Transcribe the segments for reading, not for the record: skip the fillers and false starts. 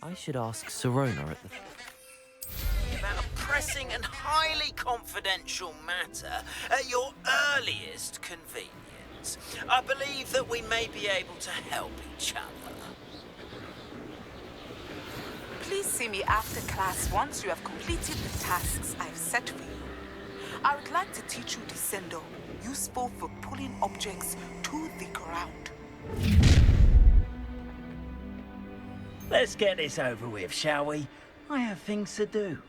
I should ask Serona at the... About a pressing and highly confidential matter at your earliest convenience. I believe that we may be able to help each other. Please see me after class once you have completed the tasks I've set for you. I would like to teach you Descendo, useful for pulling objects to the ground. Let's get this over with, shall we? I have things to do.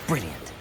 Brilliant.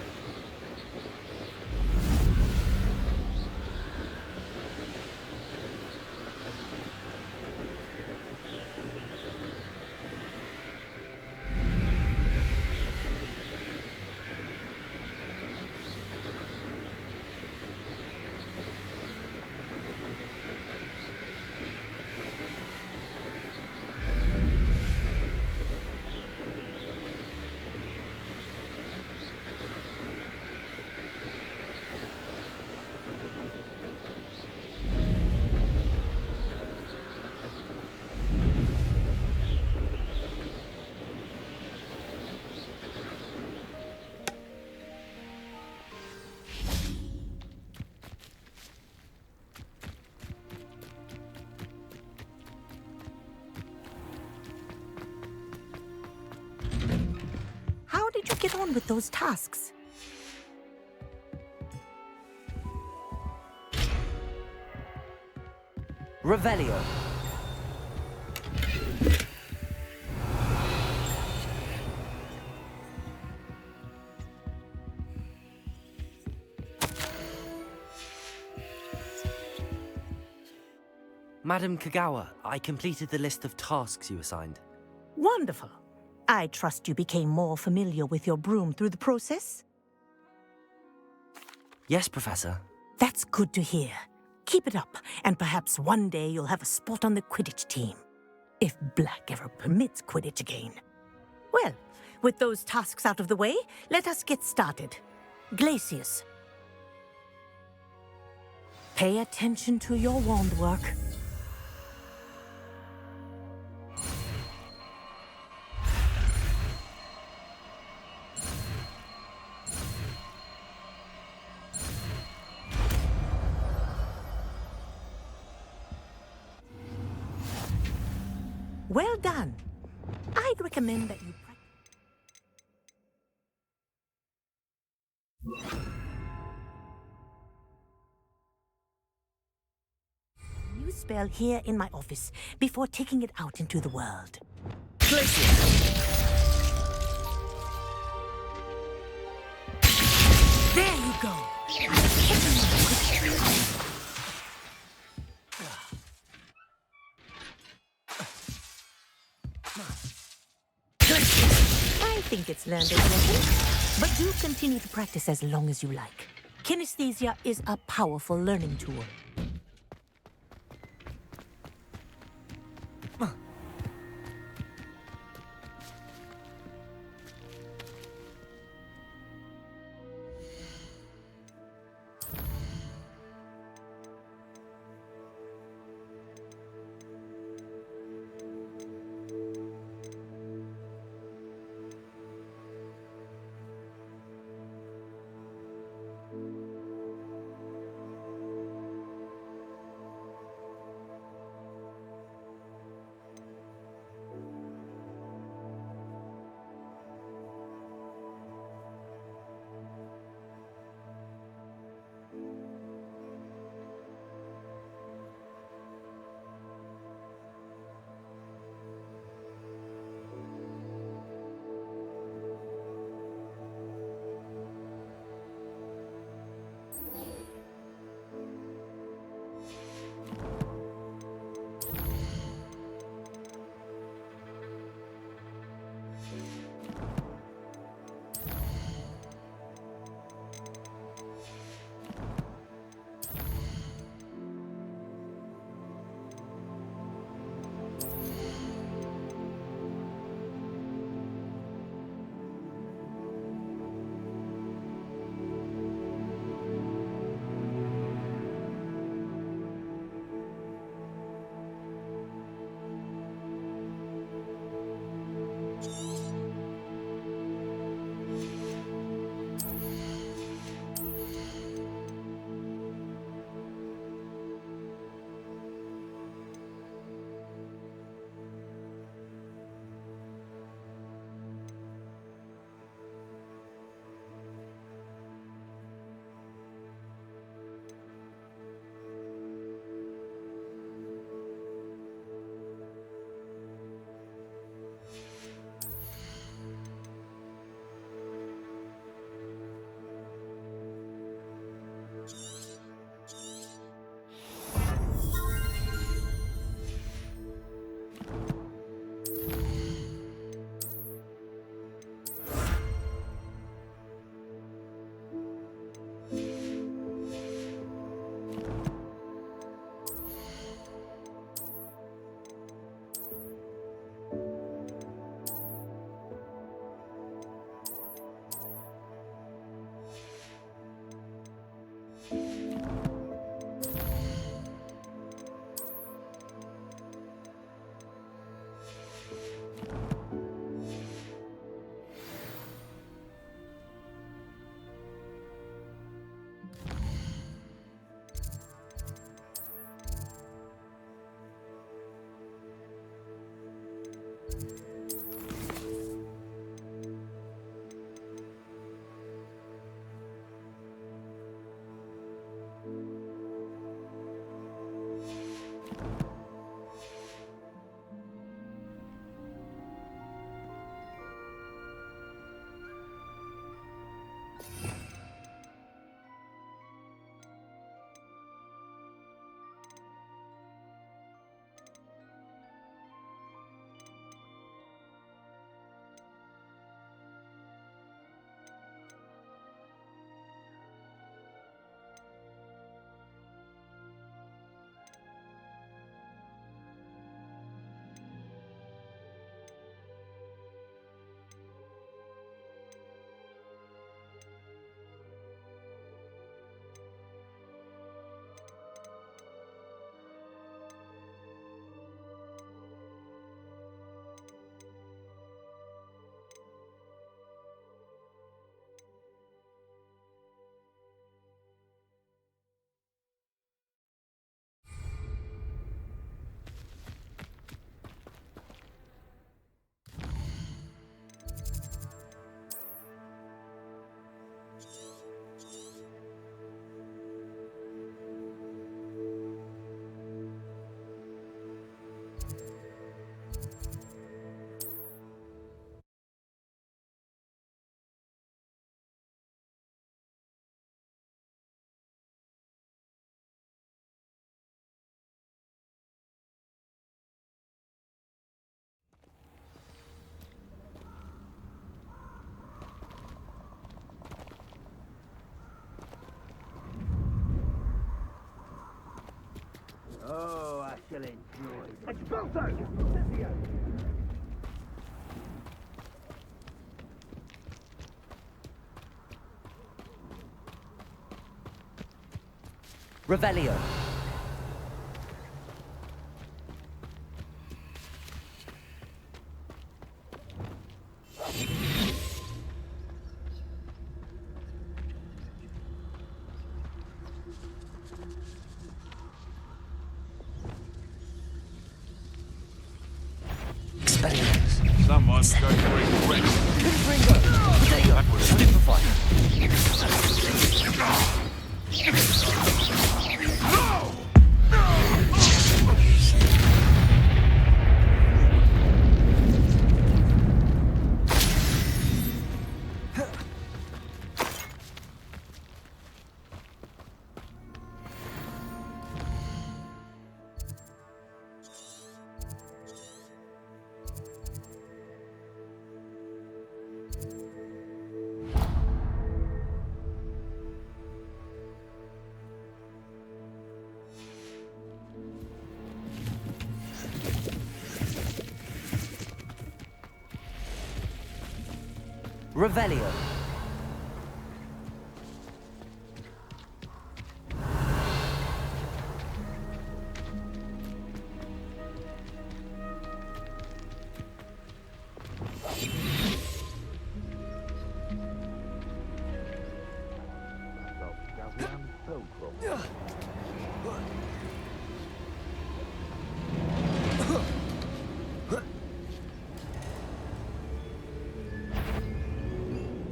How did you get on with those tasks? Revelio. Madam Kagawa, I completed the list of tasks you assigned. Wonderful. I trust you became more familiar with your broom through the process? Yes, Professor. That's good to hear. Keep it up, and perhaps one day you'll have a spot on the Quidditch team. If Black ever permits Quidditch again. Well, with those tasks out of the way, let us get started. Glacius. Pay attention to your wand work. Well done. I'd recommend that you new spell here in my office before taking it out into the world. There you go. I think it's learned its lesson, but do continue to practice as long as you like. Kinesthesia is a powerful learning tool. Revelio. Someone's going to regret. That was stupefy. Revelio.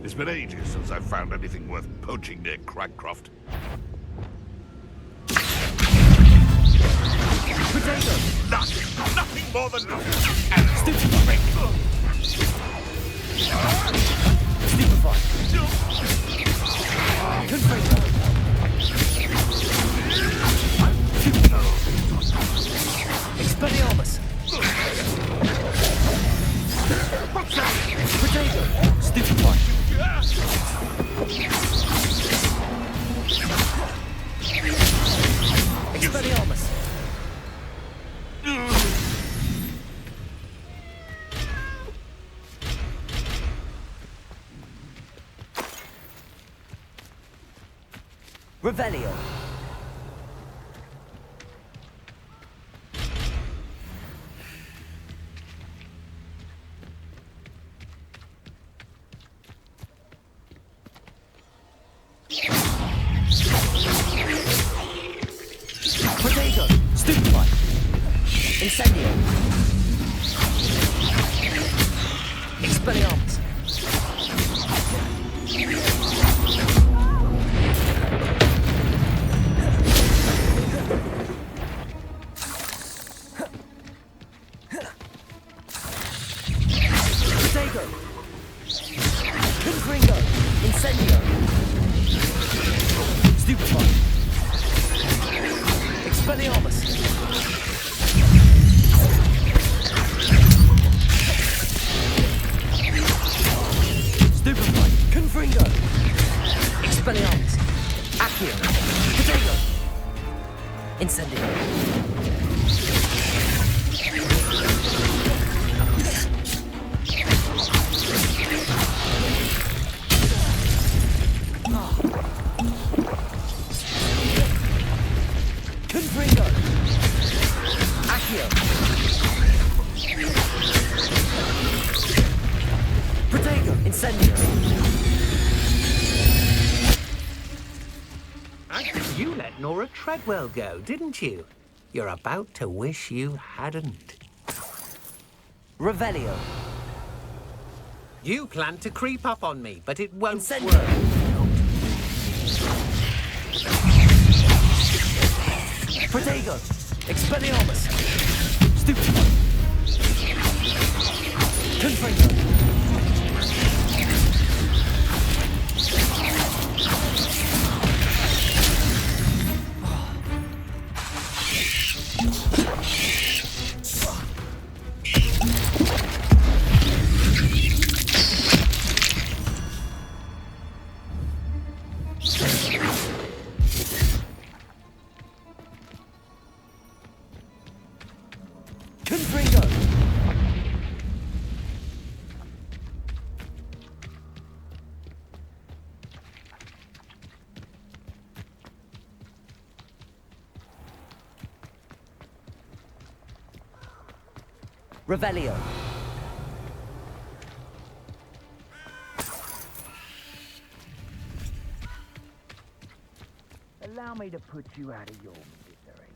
It's been ages since I've found anything worth poaching near Cragcroft. Nothing more than nothing. And stupefy. Expelliarmus. Potato. Stupefy. Expelliarmus. Revelio. Potato. Stupefy. Incendio. Expelliarmus. Potato. Confringo. Incendio. Stupefy. Expelliarmus. Stupefy. Confringo. Expelliarmus. Accio. Potato. Incendio. Confringo. Accio. Potato. Incendio. You let Nora Treadwell go, didn't you? You're about to wish you hadn't. Revelio. You planned to creep up on me, but it won't Incendio. work. Potato. Expelliarmus. Stupefy. Confringo. Revelio. Allow me to put you out of your misery.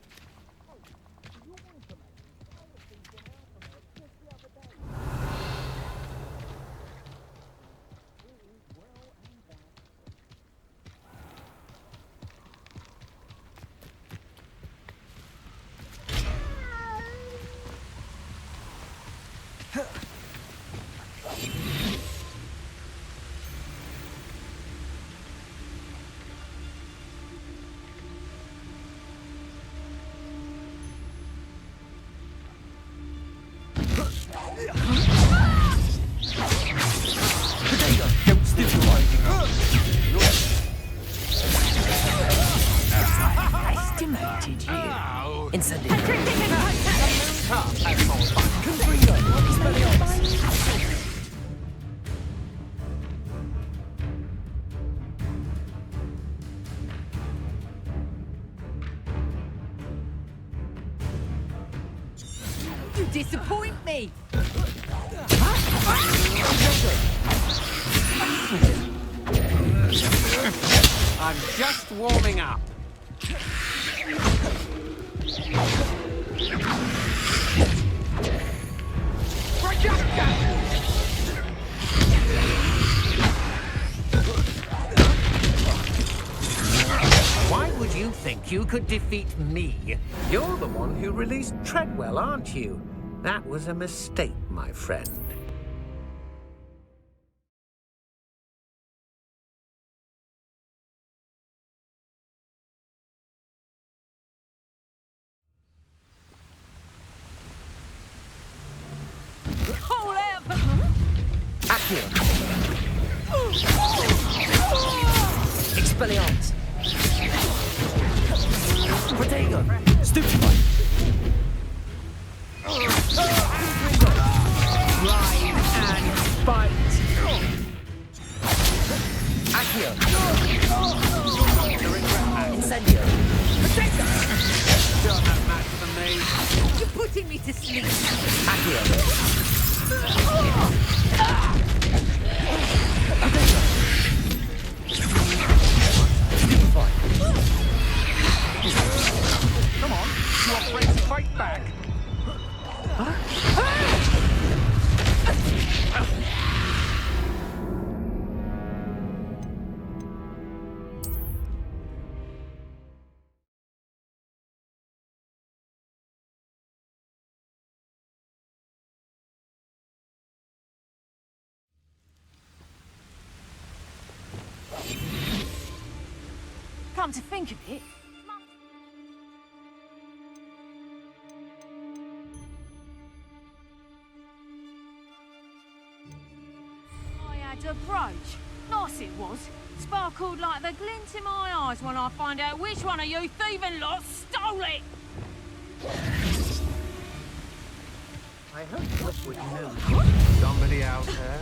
I estimated you. Incendiary. You disappoint me. I'm just warming up. Why would you think you could defeat me? You're the one who released Treadwell, aren't you? That was a mistake, my friend. Call out for Accio. Expelliarmus. Protego. Stupefy. Ride and bite. Accio. Incendio. Still no match for me. You're putting me to sleep. Accio. Stupefy. Come on, you are afraid to fight back? Come to think of it, I had a brooch. Nice it was. Sparkled like the glint in my eyes when I find out which one of you thieving lot stole it. I hope Rook would know. Somebody out there?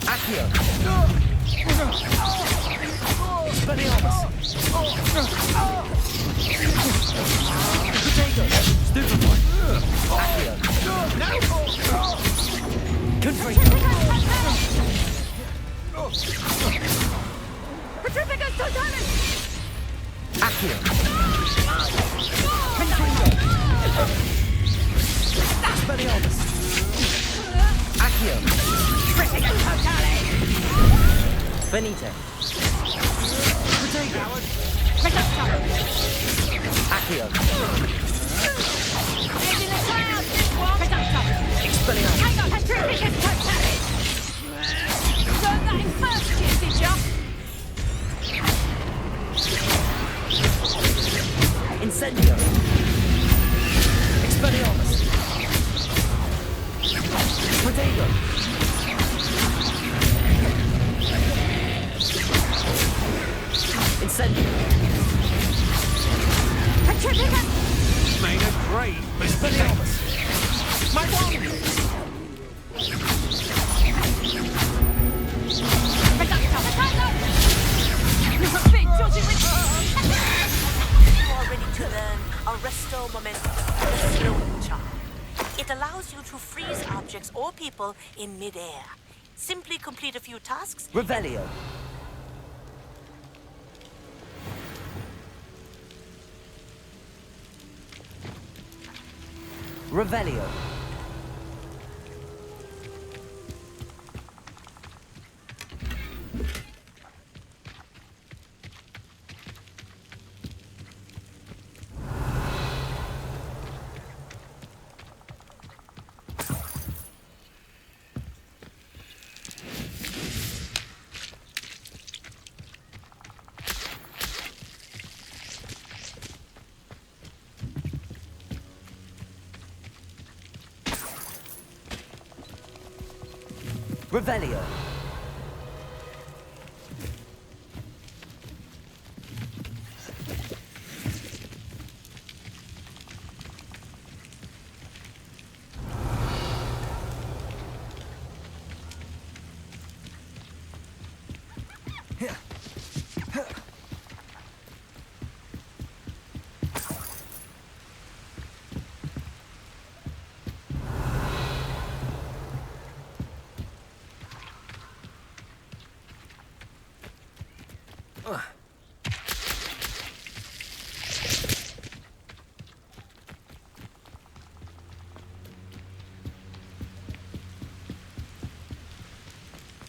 Accio. Expelliarmus. Protego. Stupefy. Accio. Confringo. Petrificus totalis! Accio. Confringo. Expelliarmus. Accio. Petrificus totalis! Benito. Protego. Reducto! Accio. Head in the clouds, this one! Reducto! Expelliarmus. Hang on, Petrificus totalis! Learned that in first year, did ya? Incendio. Expelliarmus. Protego. Incendio. Petrificus! Made a great mistake. Expelliarmus. My wand! Reducto! Reducto! You're a big dodgy with... You are ready to learn Arresto Momentum, the slow charm. objects or people in midair. Simply complete a few tasks. Revelio. Revelio. Revelio.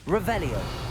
Revelio.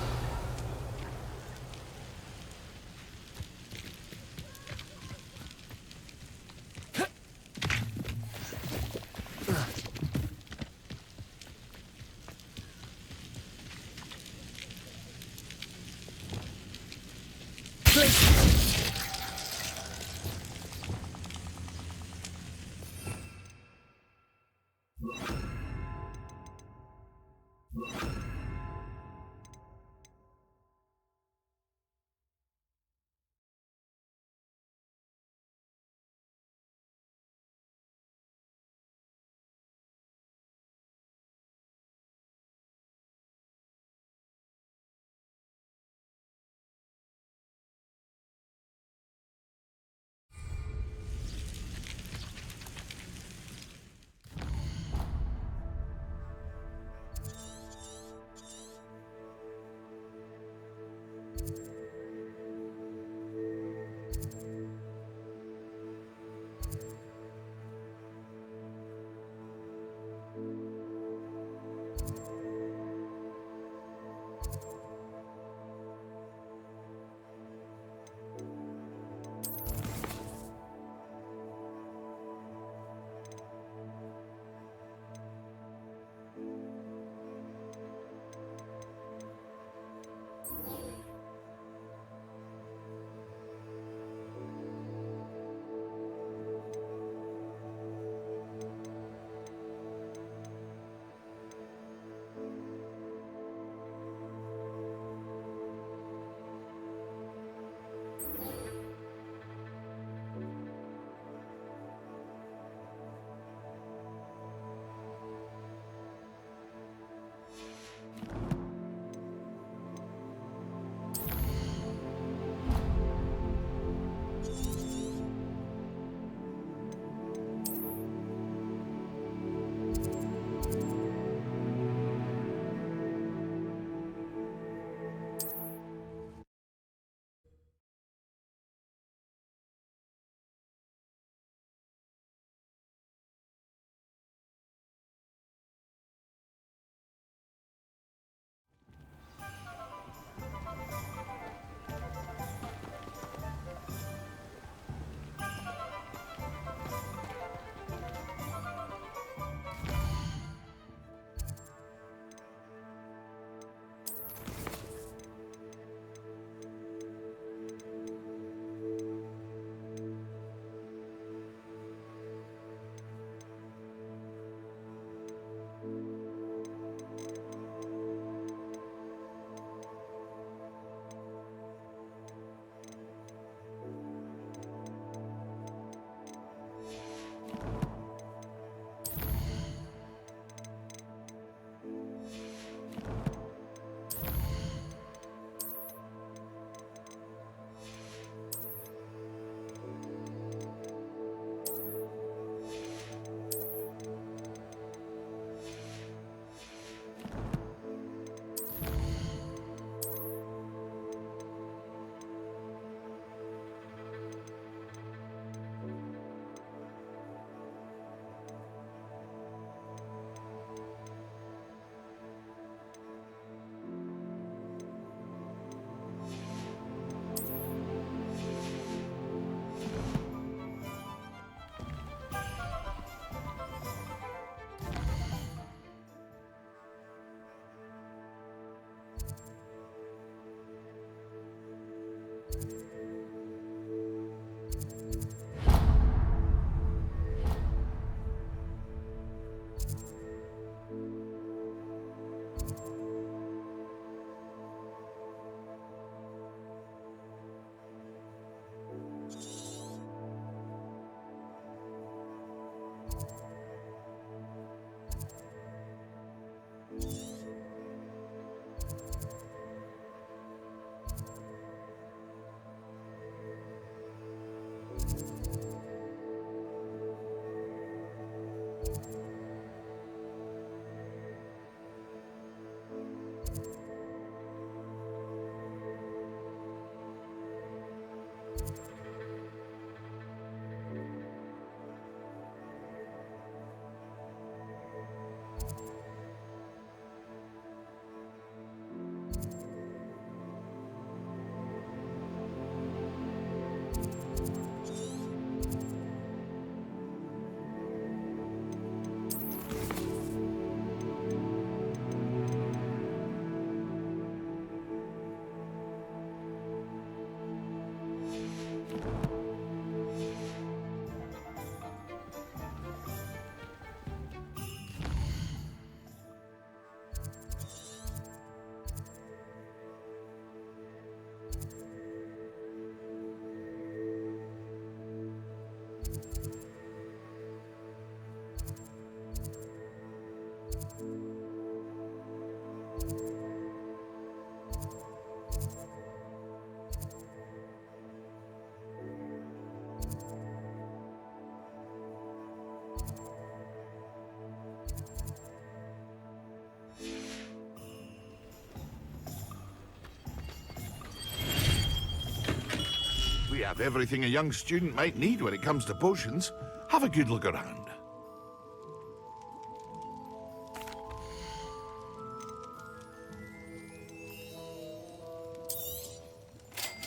have everything a young student might need when it comes to potions. Have a good look around.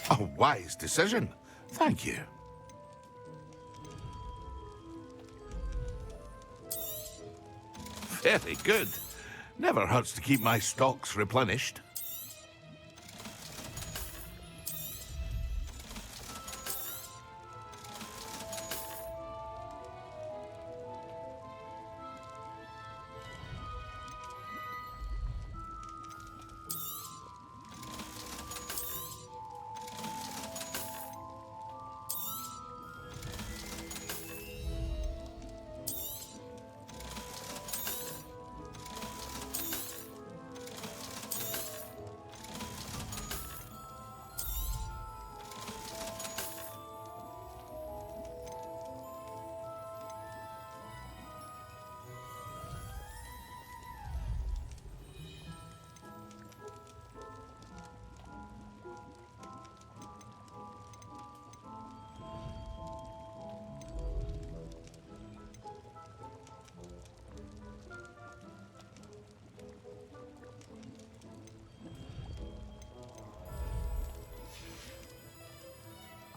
A wise decision. Thank you. Very good. Never hurts to keep my stocks replenished.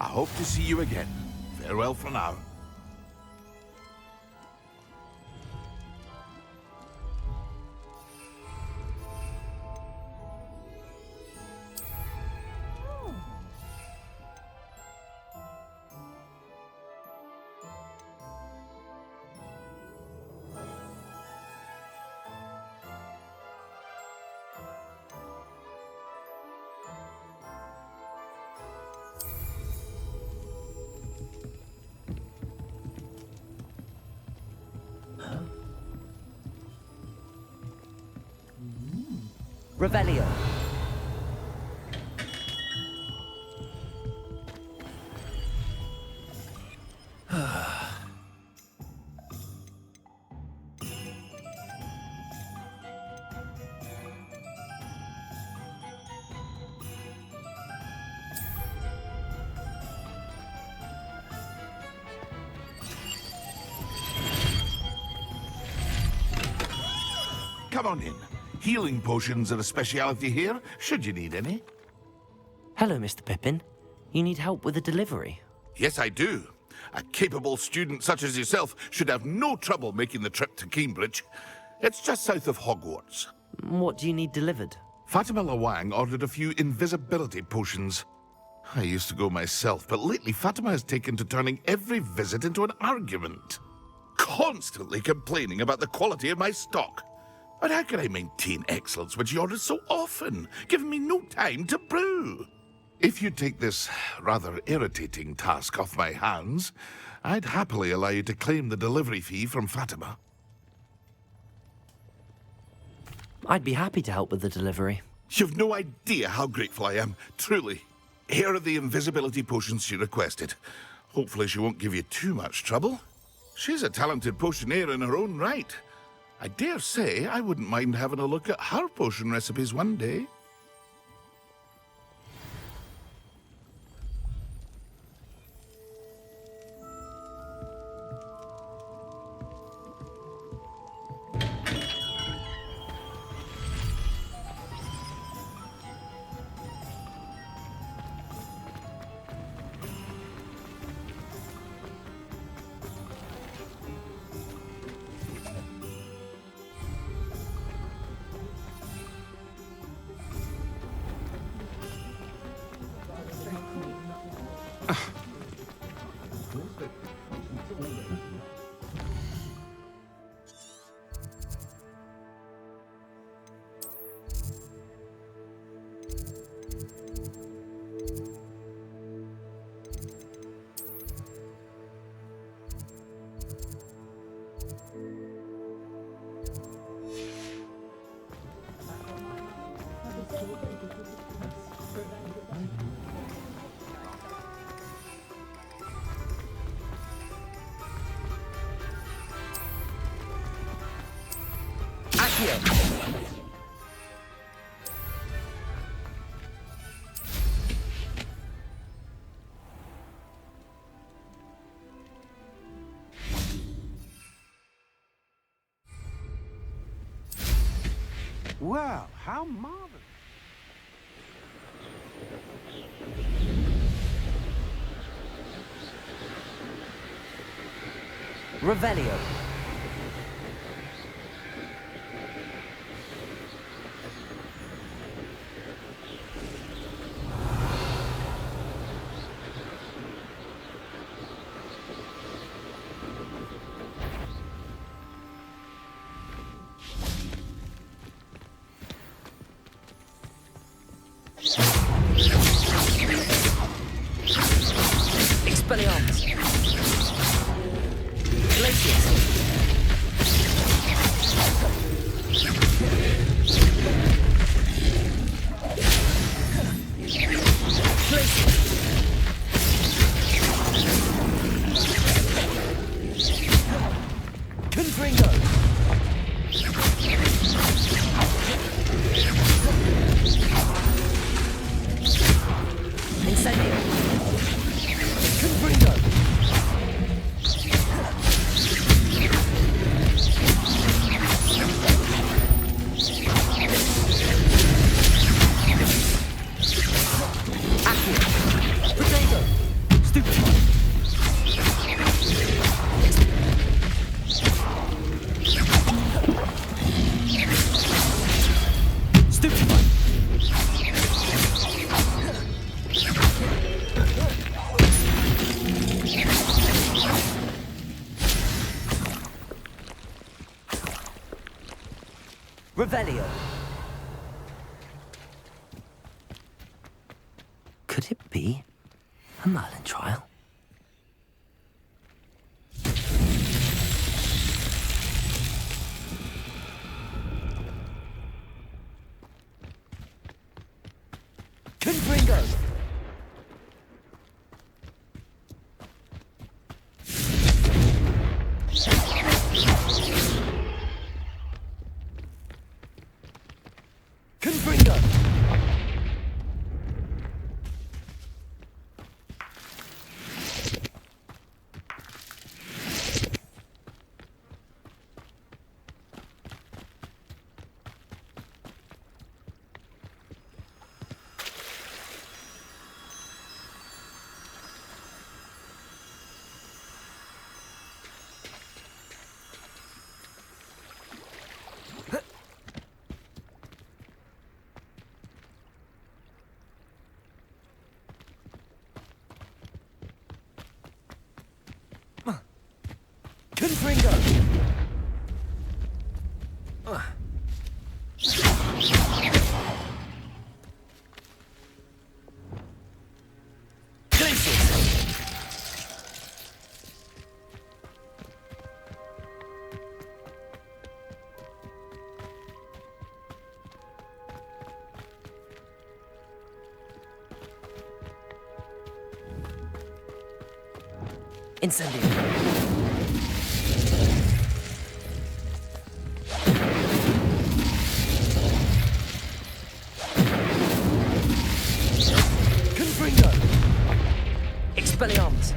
I hope to see you again. Farewell for now. Revelio. Come on in. Healing potions are a speciality here, should you need any. Hello, Mr. Pippin. You need help with a delivery? Yes, I do. A capable student such as yourself should have no trouble making the trip to Cambridge. It's just south of Hogwarts. What do you need delivered? Fatima Lawang ordered a few invisibility potions. I used to go myself, but lately Fatima has taken to turning every visit into an argument. Constantly complaining about the quality of my stock. But how can I maintain excellence when she orders so often, giving me no time to brew? If you take this rather irritating task off my hands, I'd happily allow you to claim the delivery fee from Fatima. I'd be happy to help with the delivery. You've no idea how grateful I am, truly. Here are the invisibility potions she requested. Hopefully she won't give you too much trouble. She's a talented potioneer in her own right. I dare say I wouldn't mind having a look at her potion recipes one day. Well, how marvelous. Revelio. Expelliarmus. Glacius. Confringo. Incendio. Confringo. Accio. Potato. Stupefy. Stupefy. Revelio. Could it be a Merlin trial? Confringo. Confringo. Confringo. Glacius. Incendio. Confringo. Expelliarmus.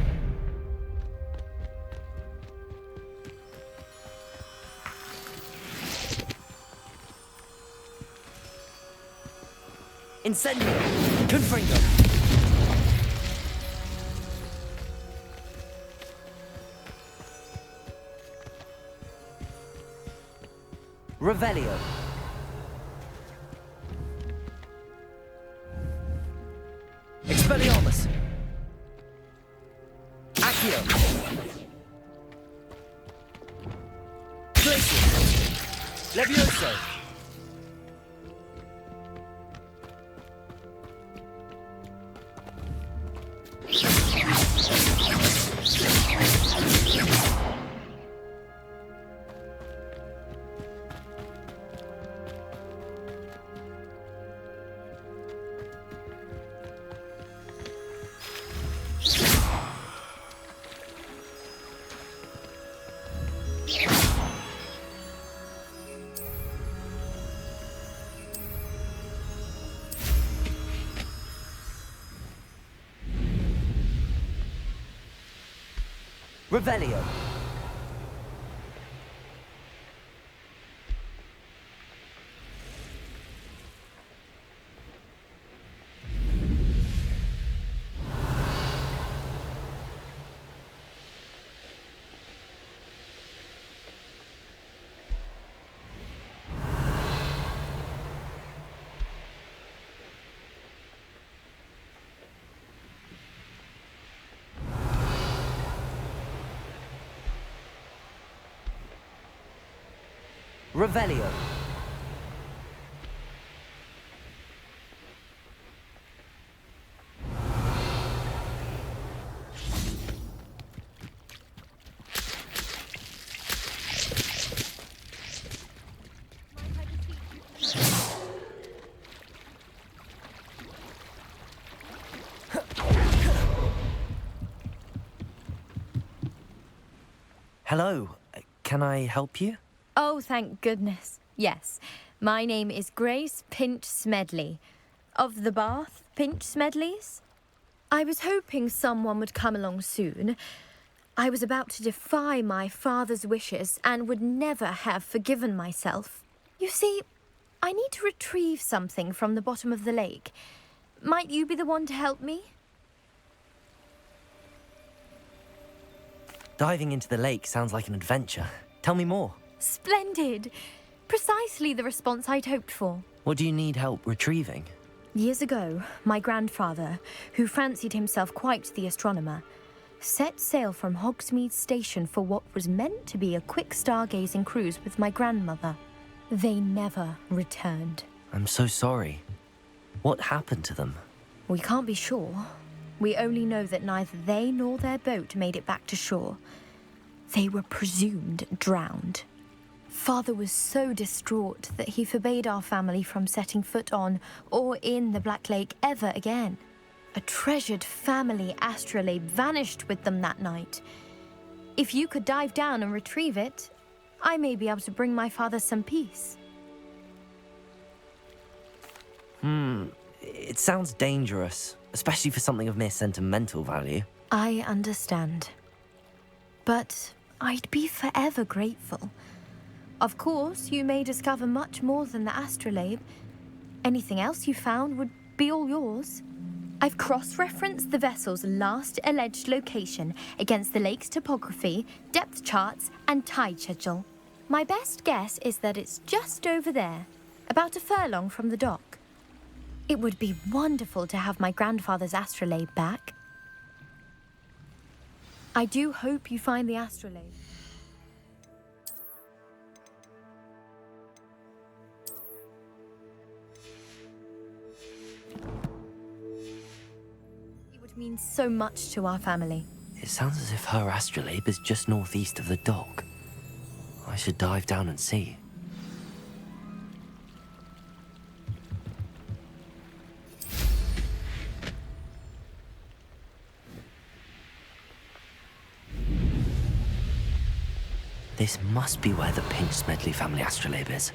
Incendio. Confringo. Revelio. Expelliarmus. Accio. Glacius. Levioso. Revelio. Revelio. Hello. Can I help you? Oh, thank goodness. Yes. My name is Grace Pinch Smedley. Of the Bath Pinch Smedleys. I was hoping someone would come along soon. I was about to defy my father's wishes and would never have forgiven myself. You see, I need to retrieve something from the bottom of the lake. Might you be the one to help me? Diving into the lake sounds like an adventure. Tell me more. Splendid! Precisely the response I'd hoped for. What do you need help retrieving? Years ago, my grandfather, who fancied himself quite the astronomer, set sail from Hogsmeade Station for what was meant to be a quick stargazing cruise with my grandmother. They never returned. I'm so sorry. What happened to them? We can't be sure. We only know that neither they nor their boat made it back to shore. They were presumed drowned. Father was so distraught that he forbade our family from setting foot on or in the Black Lake ever again. A treasured family astrolabe vanished with them that night. If you could dive down and retrieve it, I may be able to bring my father some peace. It sounds dangerous, especially for something of mere sentimental value. I understand. But I'd be forever grateful. Of course, you may discover much more than the astrolabe. Anything else you found would be all yours. I've cross-referenced the vessel's last alleged location against the lake's topography, depth charts, and tide schedule. My best guess is that it's just over there, about a furlong from the dock. It would be wonderful to have my grandfather's astrolabe back. I do hope you find the astrolabe. It would mean so much to our family. It sounds as if her astrolabe is just northeast of the dock. I should dive down and see. This must be where the Pinch Smedley family astrolabe is.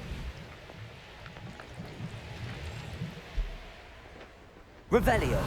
Revelio.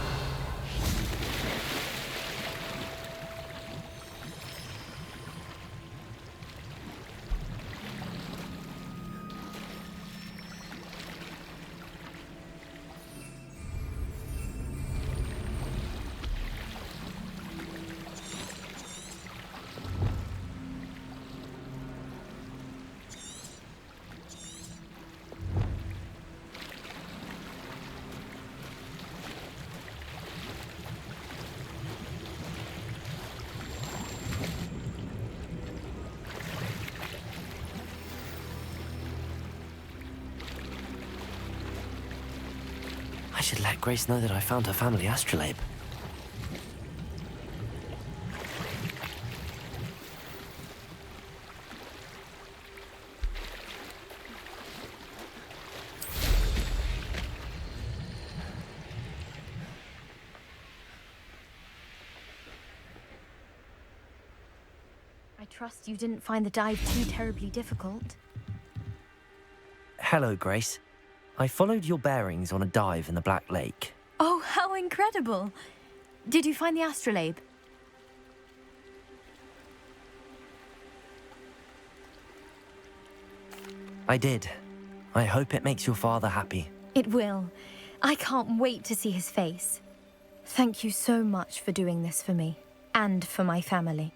I should let Grace know that I found her family astrolabe. I trust you didn't find the dive too terribly difficult. Hello, Grace. I followed your bearings on a dive in the Black Lake. Oh, how incredible! Did you find the astrolabe? I did. I hope it makes your father happy. It will. I can't wait to see his face. Thank you so much for doing this for me, and for my family.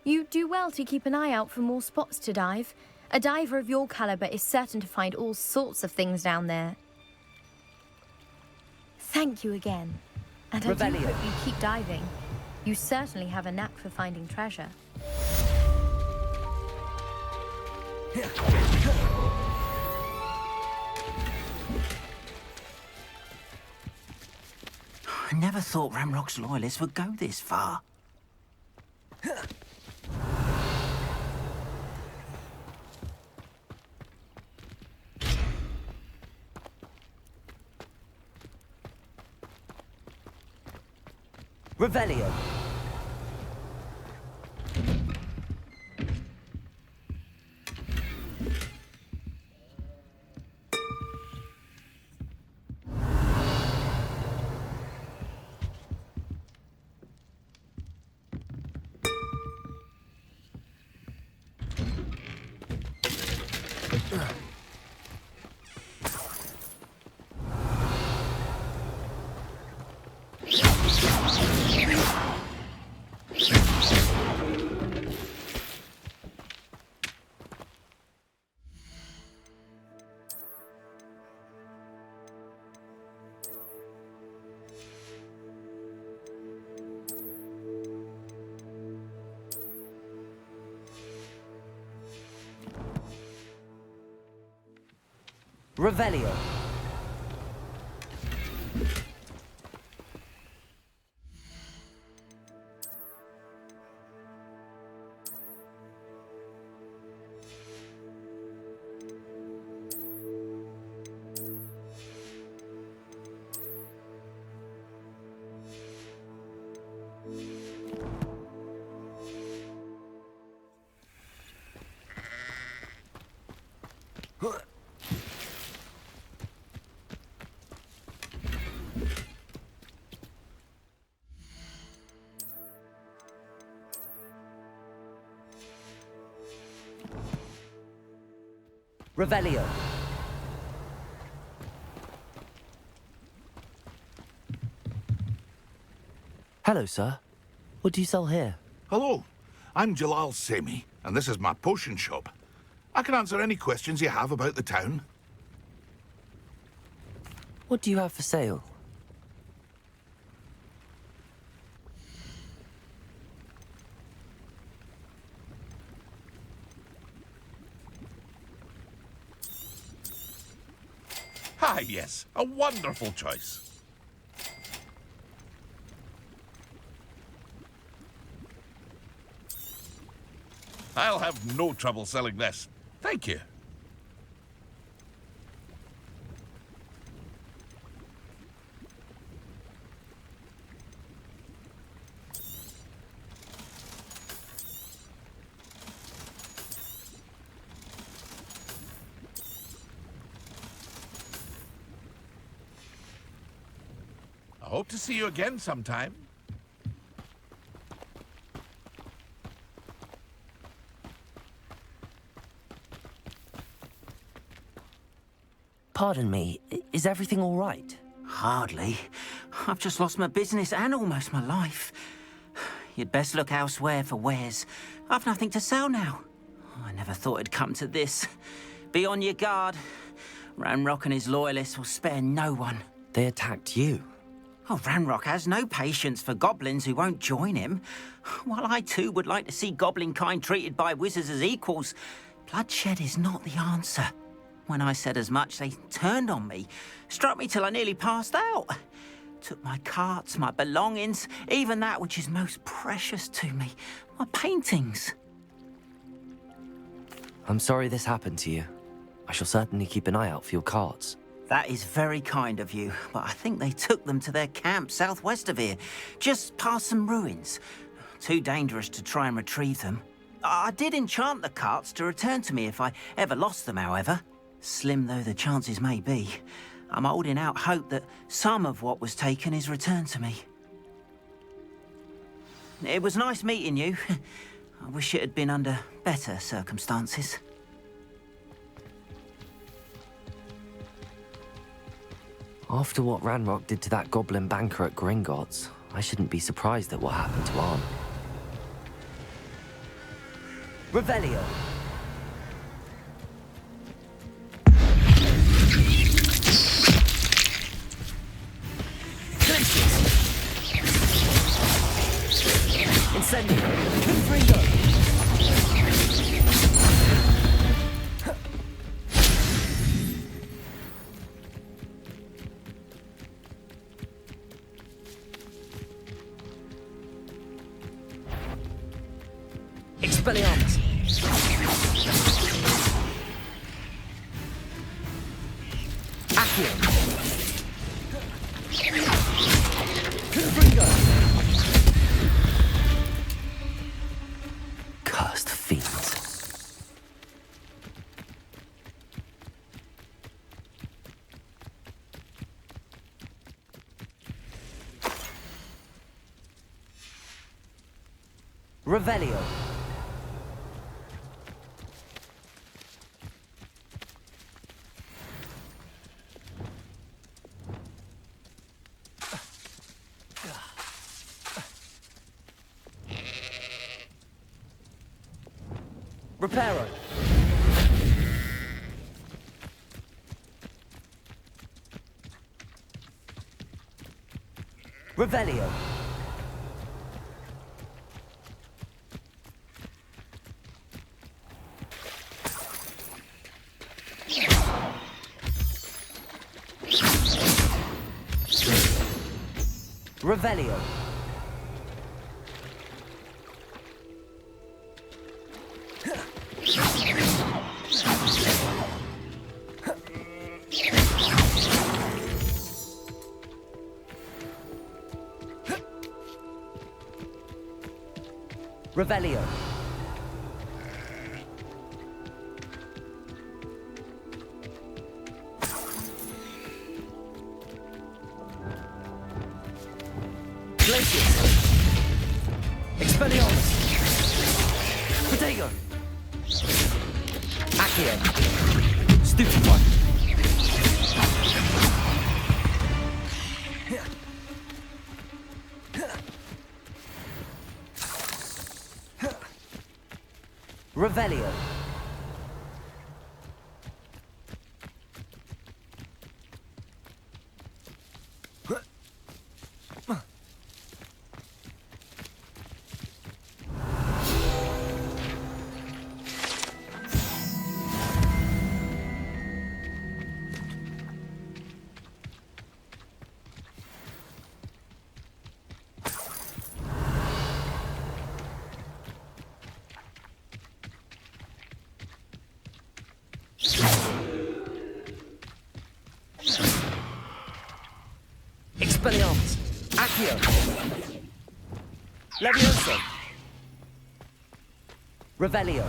You do well to keep an eye out for more spots to dive. A diver of your caliber is certain to find all sorts of things down there. Thank you again. And I do hope you keep diving. You certainly have a knack for finding treasure. never thought Ranrock's loyalists would go this far. Revelio. Revelio. Revelio. Hello, sir. What do you sell here? Hello, I'm Jalal Semi, and this is my potion shop. I can answer any questions you have about the town. What do you have for sale? Ah, yes, a wonderful choice. I'll have no trouble selling this. Thank you. I hope to see you again sometime. Pardon me, is everything all right? Hardly. I've just lost my business and almost my life. You'd best look elsewhere for wares. I've nothing to sell now. I never thought it'd come to this. Be on your guard. Ranrock and his loyalists will spare no one. They attacked you. Oh, Ranrock has no patience for goblins who won't join him. While I too would like to see goblin kind treated by wizards as equals, bloodshed is not the answer. When I said as much, they turned on me, struck me till I nearly passed out. Took my carts, my belongings, even that which is most precious to me, my paintings. I'm sorry this happened to you. I shall certainly keep an eye out for your carts. That is very kind of you, but I think they took them to their camp southwest of here, just past some ruins. Too dangerous to try and retrieve them. I did enchant the carts to return to me if I ever lost them, however. Slim though the chances may be, I'm holding out hope that some of what was taken is returned to me. It was nice meeting you. I wish it had been under better circumstances. After what Ranrock did to that goblin banker at Gringotts, I shouldn't be surprised at what happened to Arn. Revelio. Incendio. Confringo. Expelliarmus! Accio! Confringo! Cursed fiends. Revelio. Reparo. Revelio. Revelio. Revelio. Glacius. Expelliarmus. Protego. Accio. Stupefy. Revelio. Expelliarmus. Accio. Levioso. Revelio.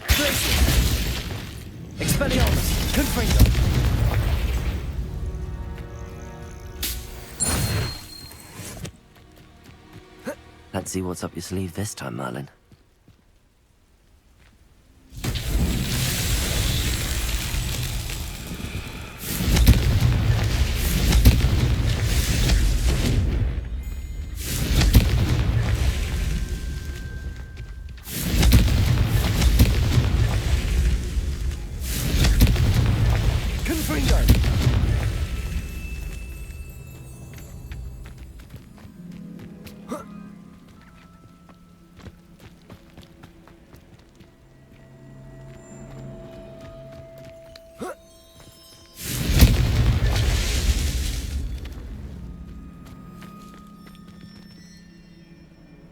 Glacius. Expelliarmus. Confringo. Let's see what's up your sleeve this time, Merlin.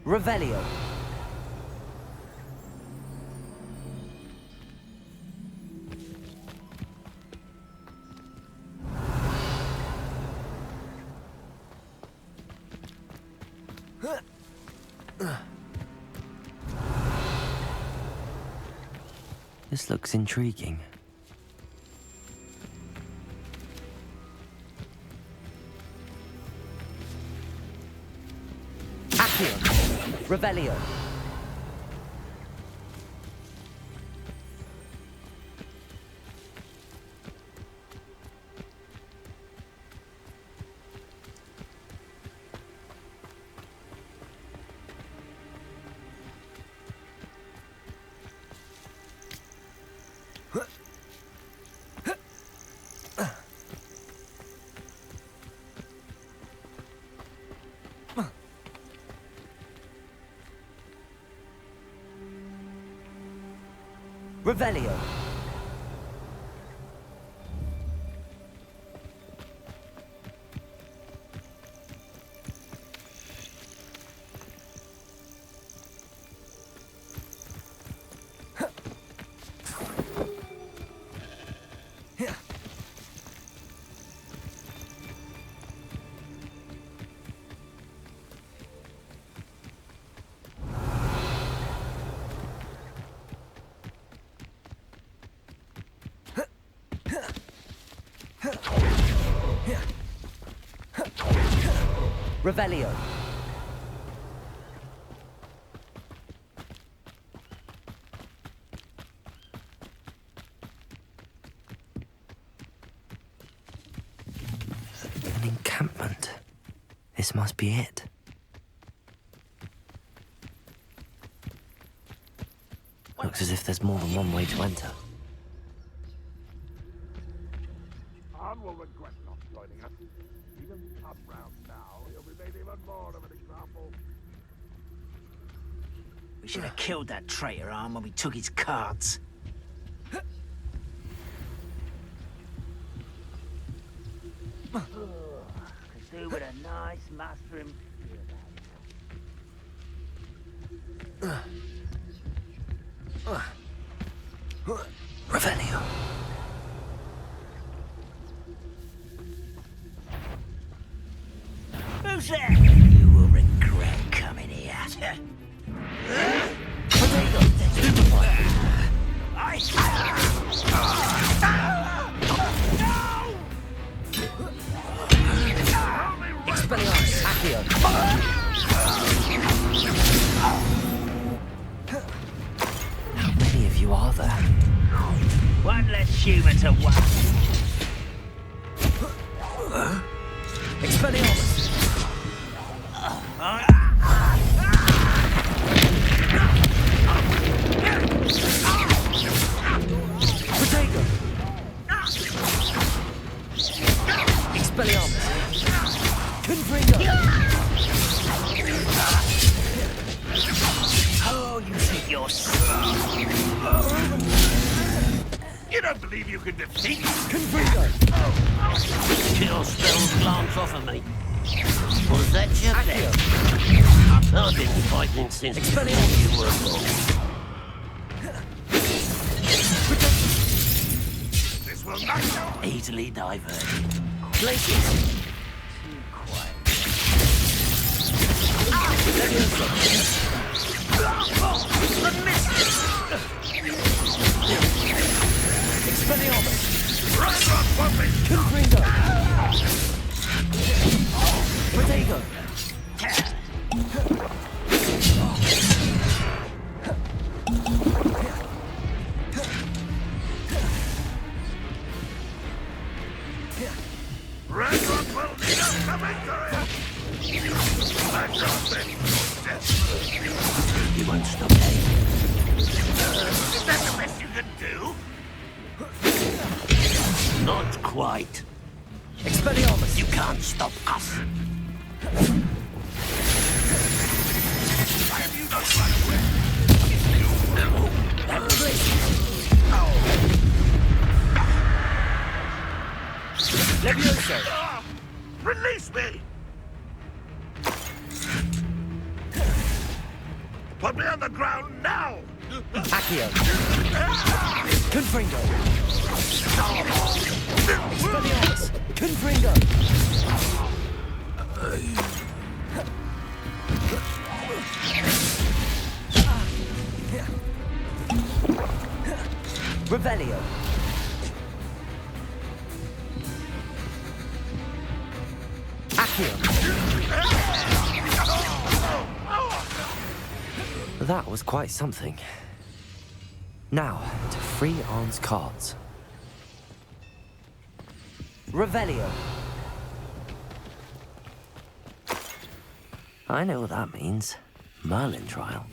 Revelio. This looks intriguing. Accio. Revelio. Revelio. Revelio. An encampment. This must be it. Looks as if there's more than one way to enter. Anne will regret not joining us. He doesn't come round now. He'll be made even more of an example. We should have killed that traitor, Arm, when we took his cards. Could do with a nice mastering. Revelio. Who's there? You will regret coming here. Expelliarmus. Accio. How many of you are there? One less human to one. Expelliarmus. Protego. Expelliarmus. Confringo. Oh, you think you're You don't believe you can defeat me? Confringo. Kill spells glance off of me. Was that your Accio. I've been fighting since before you were born. This will not go. Easily diverted. Glacius. too quiet. Expelliarmus. Confringo. Protego. Ranrock will lead us to victory. That's our best. You won't stop me. Is that the best you can do? Not quite. Expelliarmus. You can't stop us. Why have you not run away? Levioso. Release me! Put me on the ground now! Accio. Confringo. Expelliarmus. Confringo. Revelio. Accio. That was quite something. Now, to free Arn's cards. Revelio. I know what that means. Merlin trial.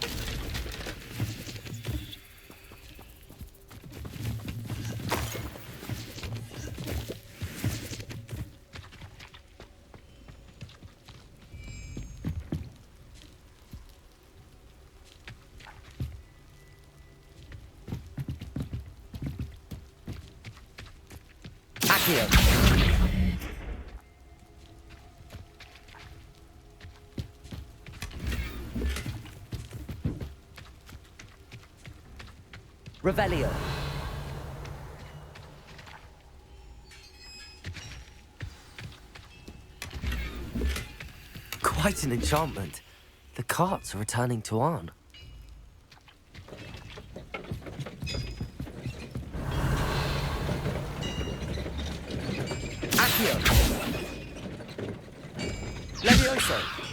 Accio. Revelio. Quite an enchantment. The carts are returning to Arn. Accio. Levioso. Levioso!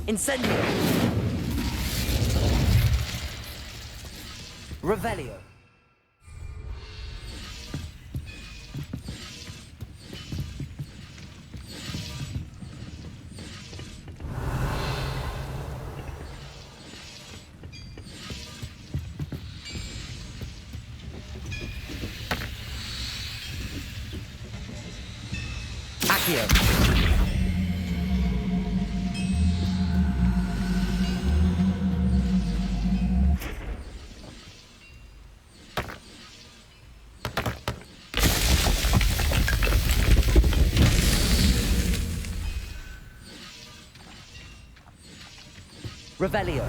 Incendio! Revelio! Accio! Revelio.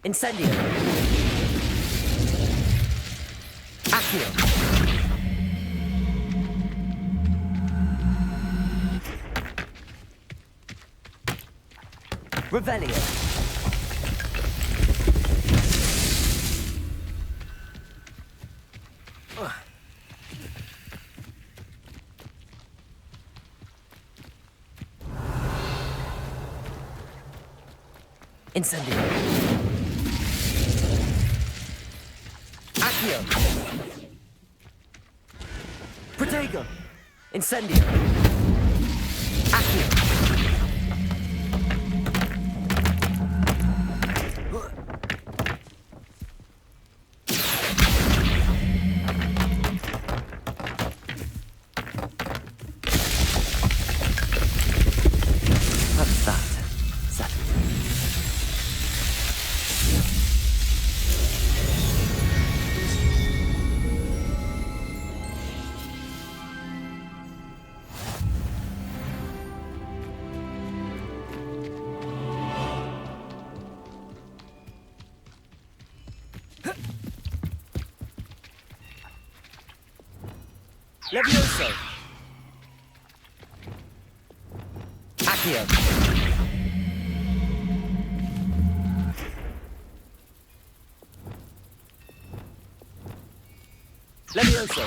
Incendio. Accio. Revelio. Incendio. Accio. Protego. Incendio. Accio. That's that. Settled. Levioso. Accio. Levioso.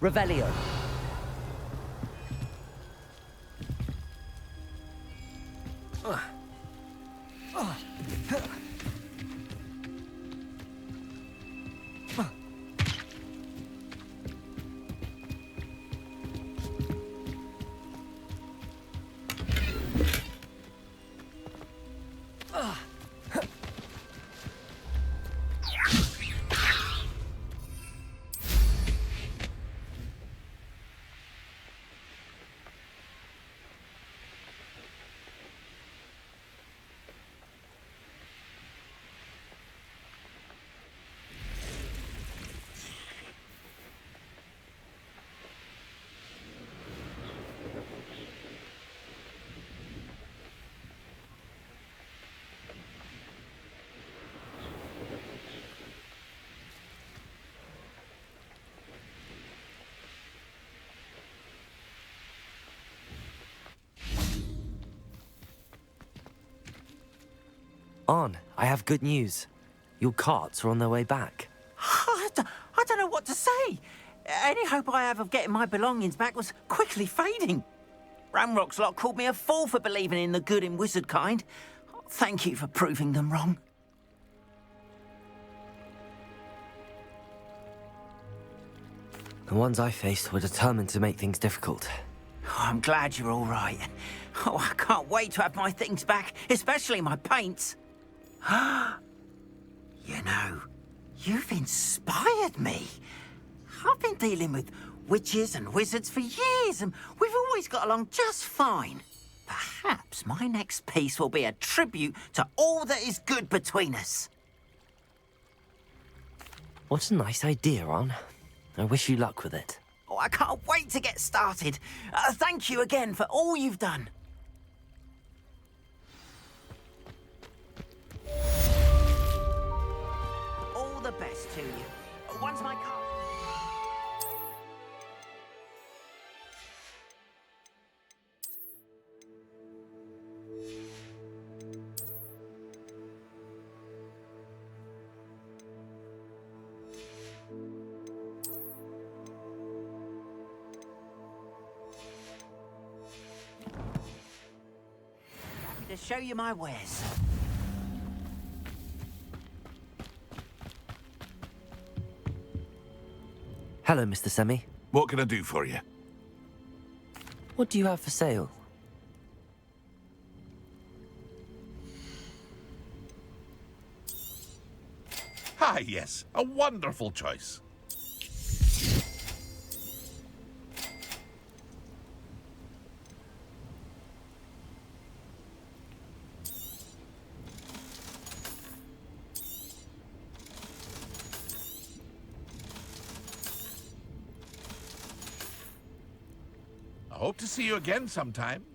Revelio. On, I have good news. Your carts are on their way back. I don't know what to say. Any hope I have of getting my belongings back was quickly fading. Ramrock's lot called me a fool for believing in the good in wizard kind. Thank you for proving them wrong. The ones I faced were determined to make things difficult. Oh, I'm glad you're all right. Oh, I can't wait to have my things back, especially my paints. You know, You've inspired me. I've been dealing with witches and wizards for years, and we've always got along just fine. Perhaps my next piece will be a tribute to all that is good between us. What a nice idea, Ron. I wish you luck with it. Oh, I can't wait to get started. Thank you again for all you've done. All the best to you. Once my car... Happy to show you my wares. Hello, Mr. Semi. What can I do for you? What do you have for sale? Ah, yes. A wonderful choice. I hope to see you again sometime.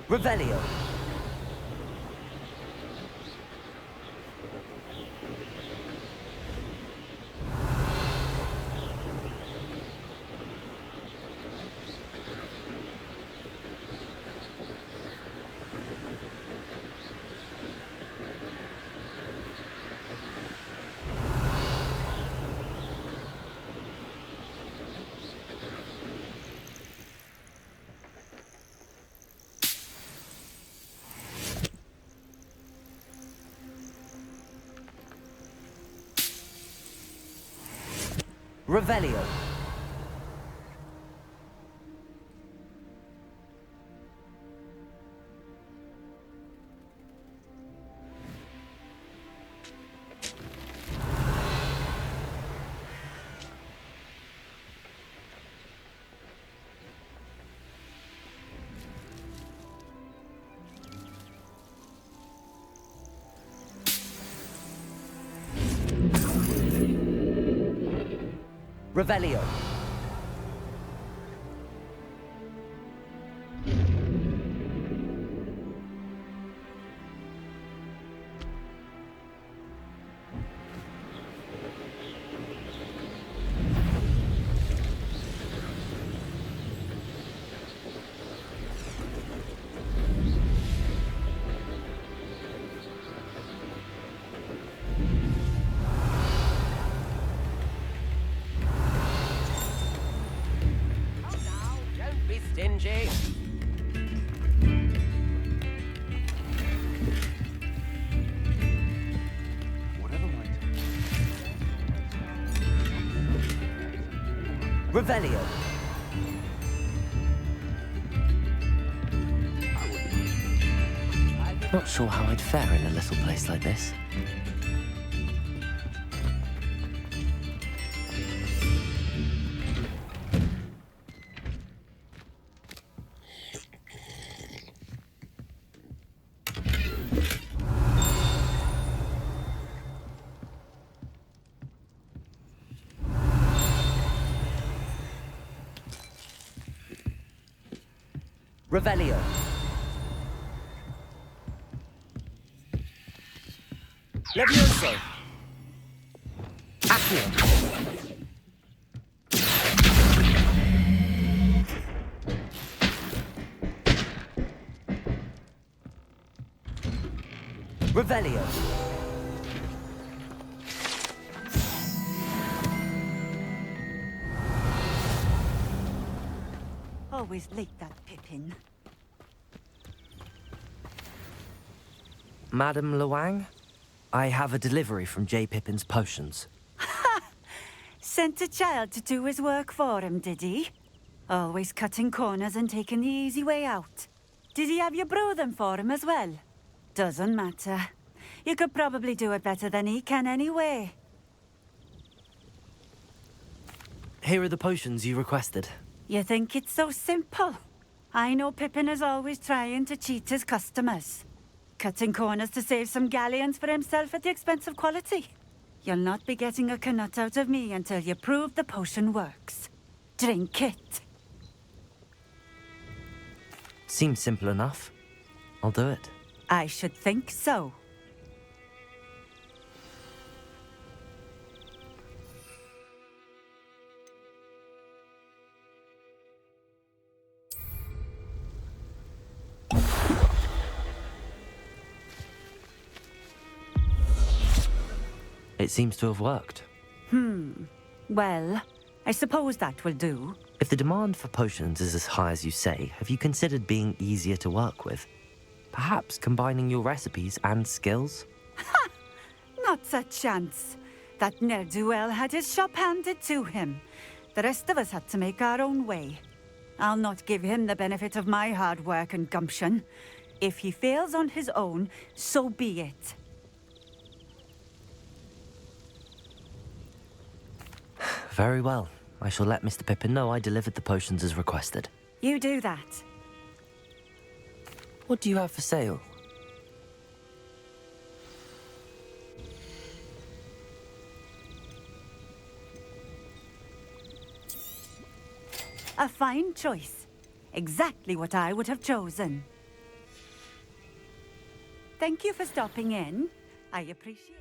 Revelio. Revelio. Revelio. Stingy. Whatever might. Revelio. Not sure how I'd fare in a little place like this. Revelio. Levioso. Accio. Revelio. Always like that Pippin. Madam Luang, I have a delivery from J. Pippin's potions. Sent a child to do his work for him, did he? Always cutting corners and taking the easy way out. Did he have you brew them for him as well? Doesn't matter. You could probably do it better than he can anyway. Here are the potions you requested. You think it's so simple? I know Pippin is always trying to cheat his customers. Cutting corners to save some galleons for himself at the expense of quality. You'll not be getting a canut out of me until you prove the potion works. Drink it. Seems simple enough. I'll do it. I should think so. It seems to have worked. Well, I suppose that will do. If the demand for potions is as high as you say, have you considered being easier to work with? Perhaps combining your recipes and skills? Not a chance. That ne'er-do-well had his shop handed to him. The rest of us had to make our own way. I'll not give him the benefit of my hard work and gumption. If he fails on his own, so be it. Very well. I shall let Mr. Pippin know I delivered the potions as requested. You do that. What do you have for sale? A fine choice. Exactly what I would have chosen. Thank you for stopping in. I appreciate it.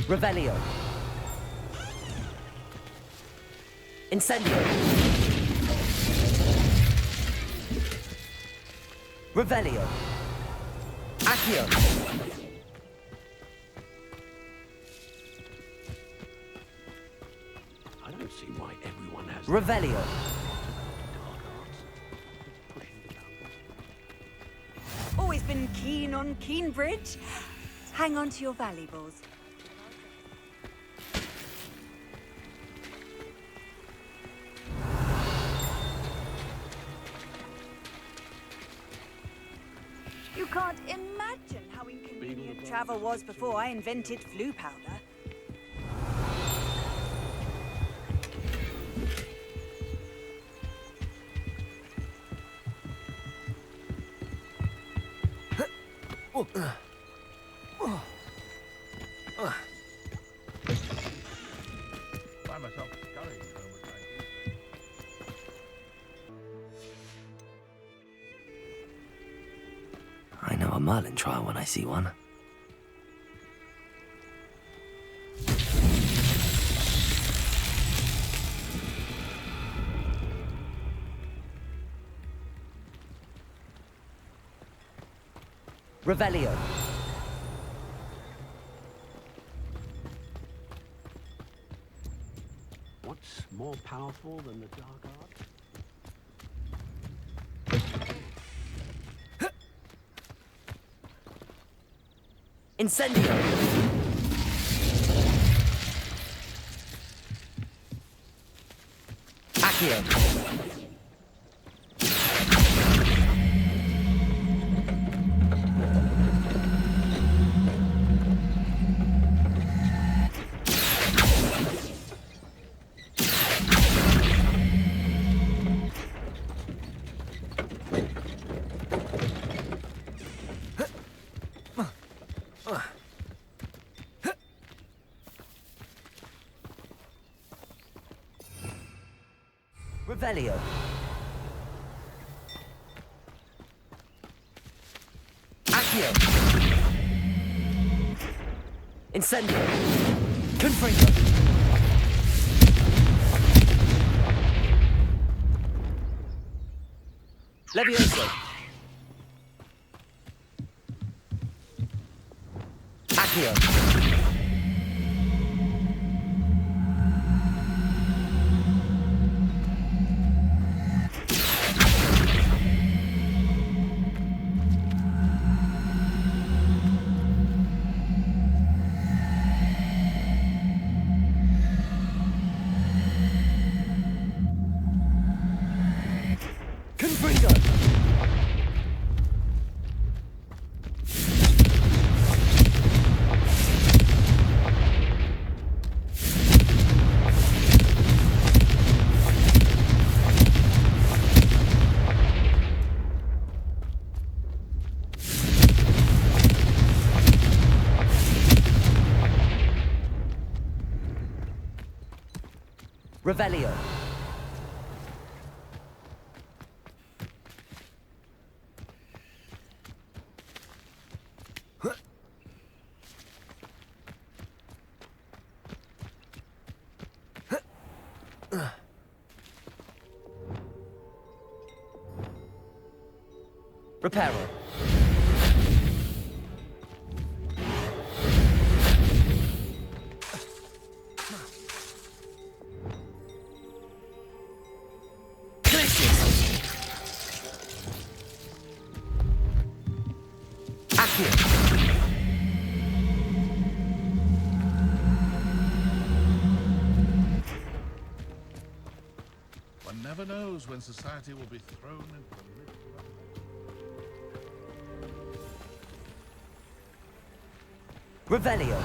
Revelio. Incendio. Revelio. Accio. I don't see why everyone has... Revelio. Always been keen on Keenbridge. Hang on to your valuables. You can't imagine how inconvenient travel was before I invented flu powder. Find myself scurrying home with my teeth. I know a Merlin trial when I see one. Revelio. What's more powerful than the dark art? Incendio. Accio. Revelio. Accio. Incendio. Confringo. Levioso. Accio. Confringo. Revelio. Reparo. One never knows when society will be thrown into the midst of... Revelio.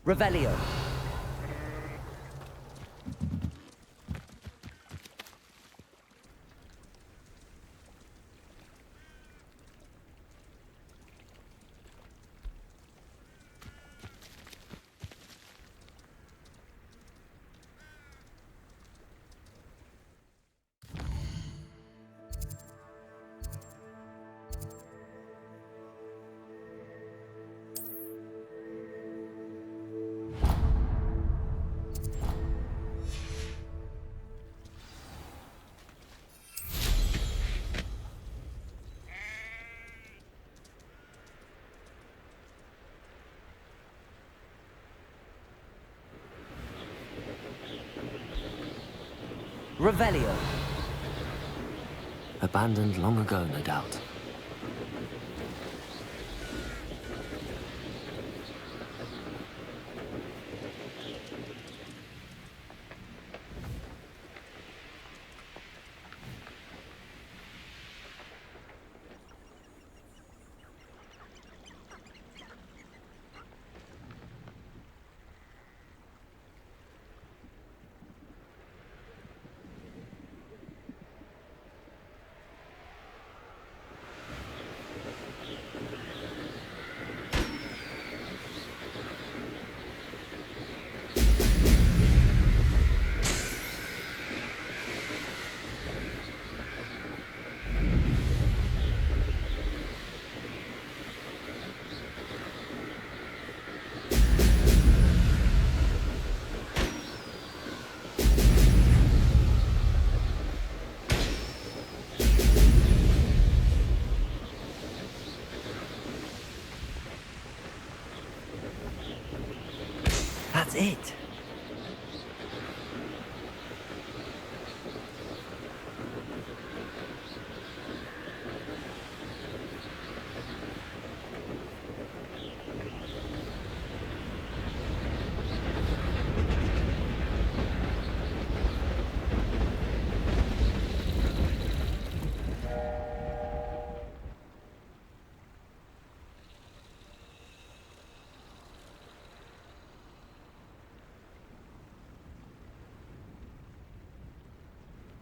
Revelio. Revelio. Abandoned long ago, no doubt. That's it.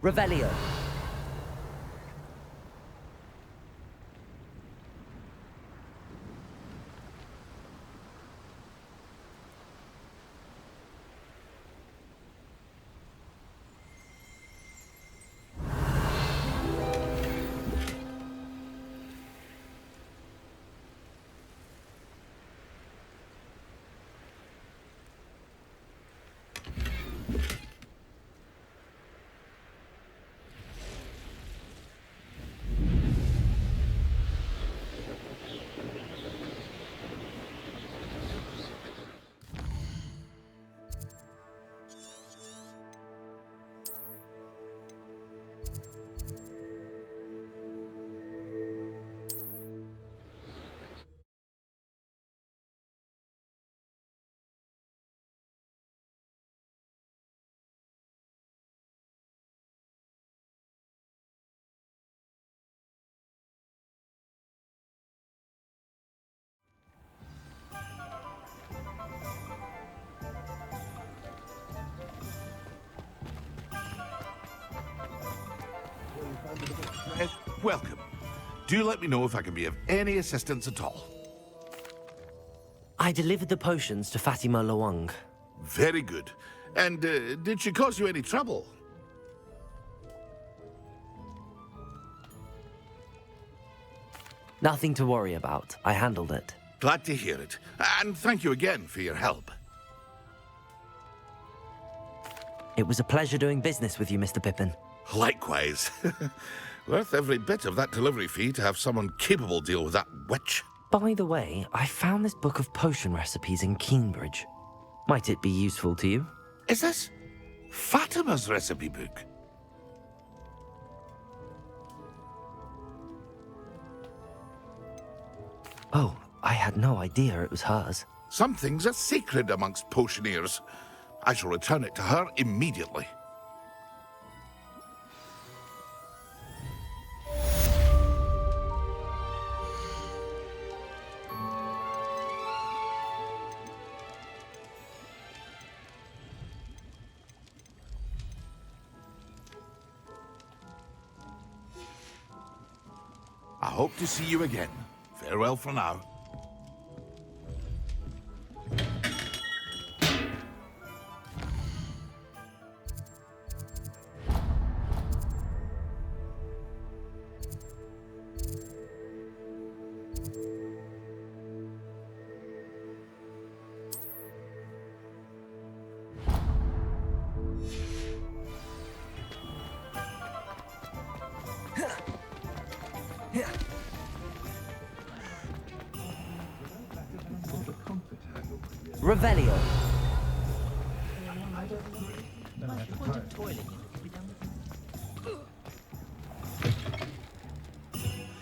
Revelio. Welcome. Do let me know if I can be of any assistance at all. I delivered the potions to Fatima Lawang. Very good. And did she cause you any trouble? Nothing to worry about. I handled it. Glad to hear it. And thank you again for your help. It was a pleasure doing business with you, Mr. Pippin. Likewise. Worth every bit of that delivery fee to have someone capable deal with that witch. By the way, I found this book of potion recipes in Cambridge. Might it be useful to you? Is this Fatima's recipe book? Oh, I had no idea it was hers. Some things are sacred amongst potioneers. I shall return it to her immediately. I hope to see you again. Farewell for now. Revelio.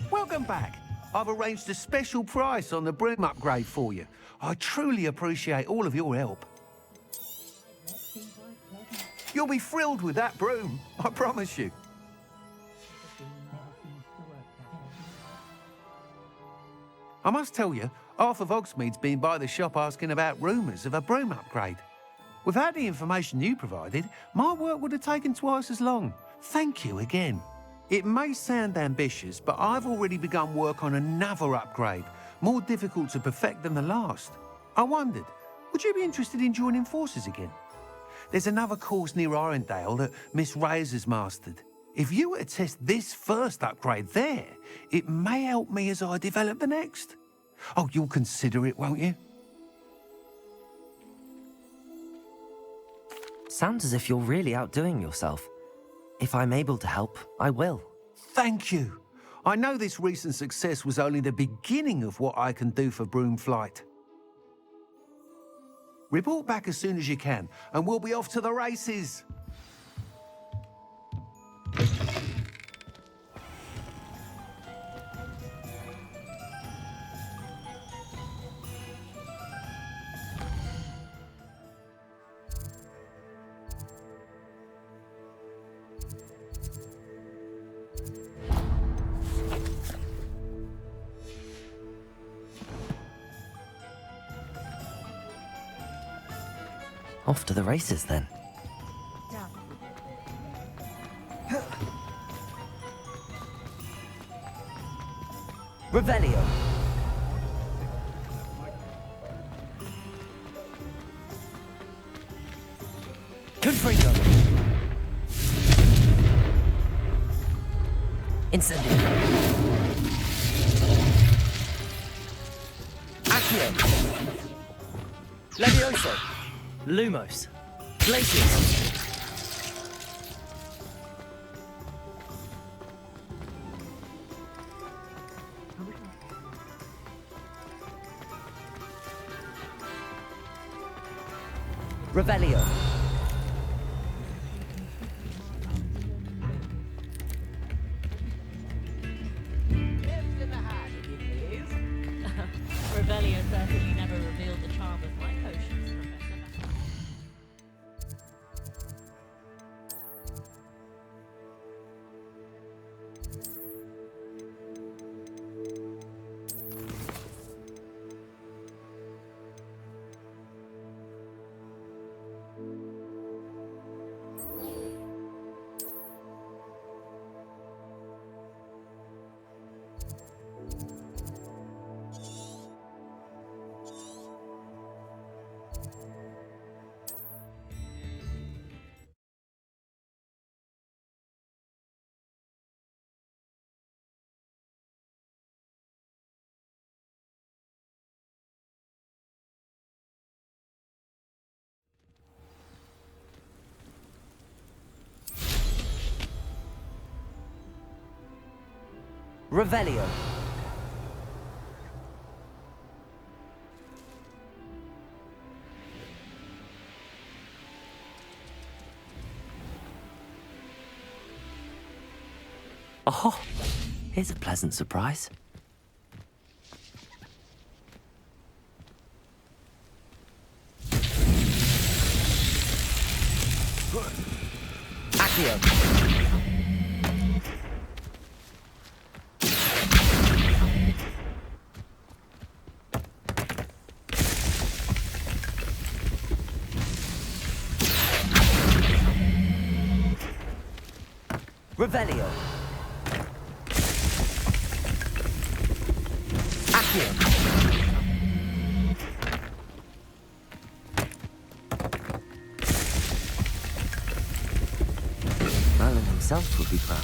Welcome back. I've arranged a special price on the broom upgrade for you. I truly appreciate all of your help. You'll be thrilled with that broom, I promise you. I must tell you, half of Hogsmeade's been by the shop asking about rumours of a broom upgrade. Without the information you provided, my work would have taken twice as long. Thank you again. It may sound ambitious, but I've already begun work on another upgrade, more difficult to perfect than the last. I wondered, would you be interested in joining forces again? There's another course near Arendelle that Miss Reyes has mastered. If you were to test this first upgrade there, it may help me as I develop the next. Oh, you'll consider it, won't you? Sounds as if you're really outdoing yourself. If I'm able to help, I will. Thank you. I know this recent success was only the beginning of what I can do for Broomflight. Report back as soon as you can, and we'll be off to the races. Off to the races, then. Revelio. Confringo. Incendio. Accio. Levioso. Lumos. Glacius. Revelio. Revelio certainly never revealed the charm of my potions, Professor. Revelio. Oh, here's a pleasant surprise. Accio. Revelio. Accio. Merlin himself would be proud.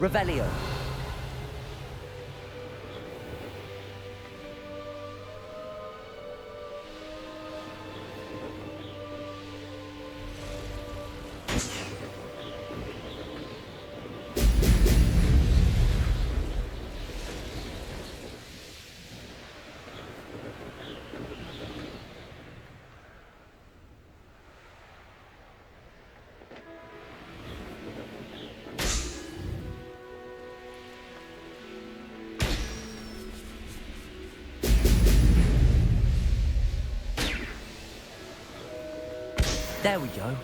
Revelio. There we go.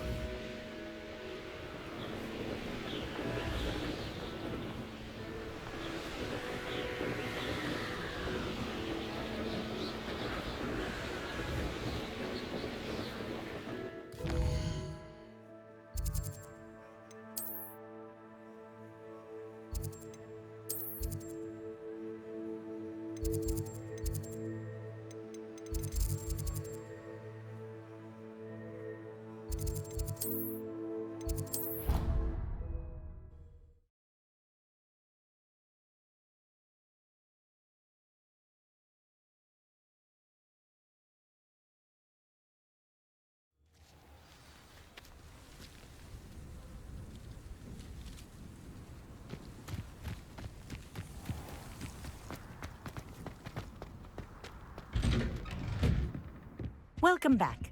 Welcome back.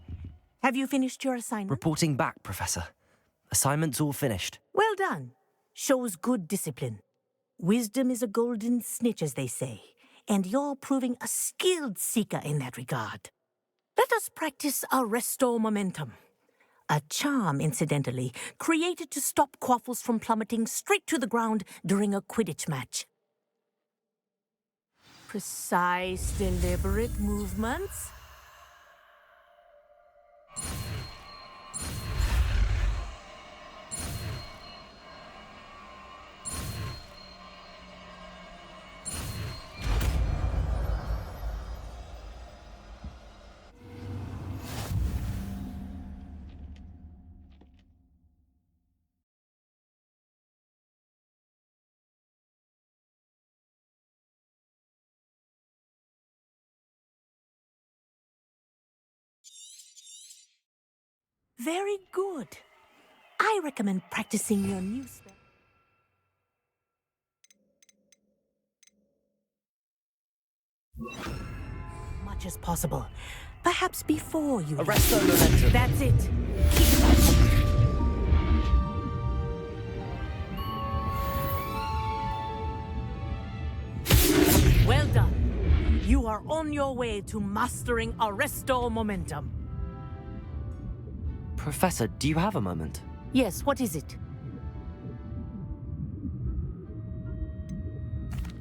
Have you finished your assignment? Reporting back, Professor. Assignment's all finished. Well done. Shows good discipline. Wisdom is a golden snitch, as they say, and you're proving a skilled seeker in that regard. Let us practice Arresto Momentum. A charm, incidentally, created to stop quaffles from plummeting straight to the ground during a Quidditch match. Precise, deliberate movements. Very good. I recommend practicing your new spell. Much as possible. Perhaps before you... Arresto Momentum. That's it. Keep it up. Well done. You are on your way to mastering Arresto Momentum. Professor, do you have a moment? Yes, what is it?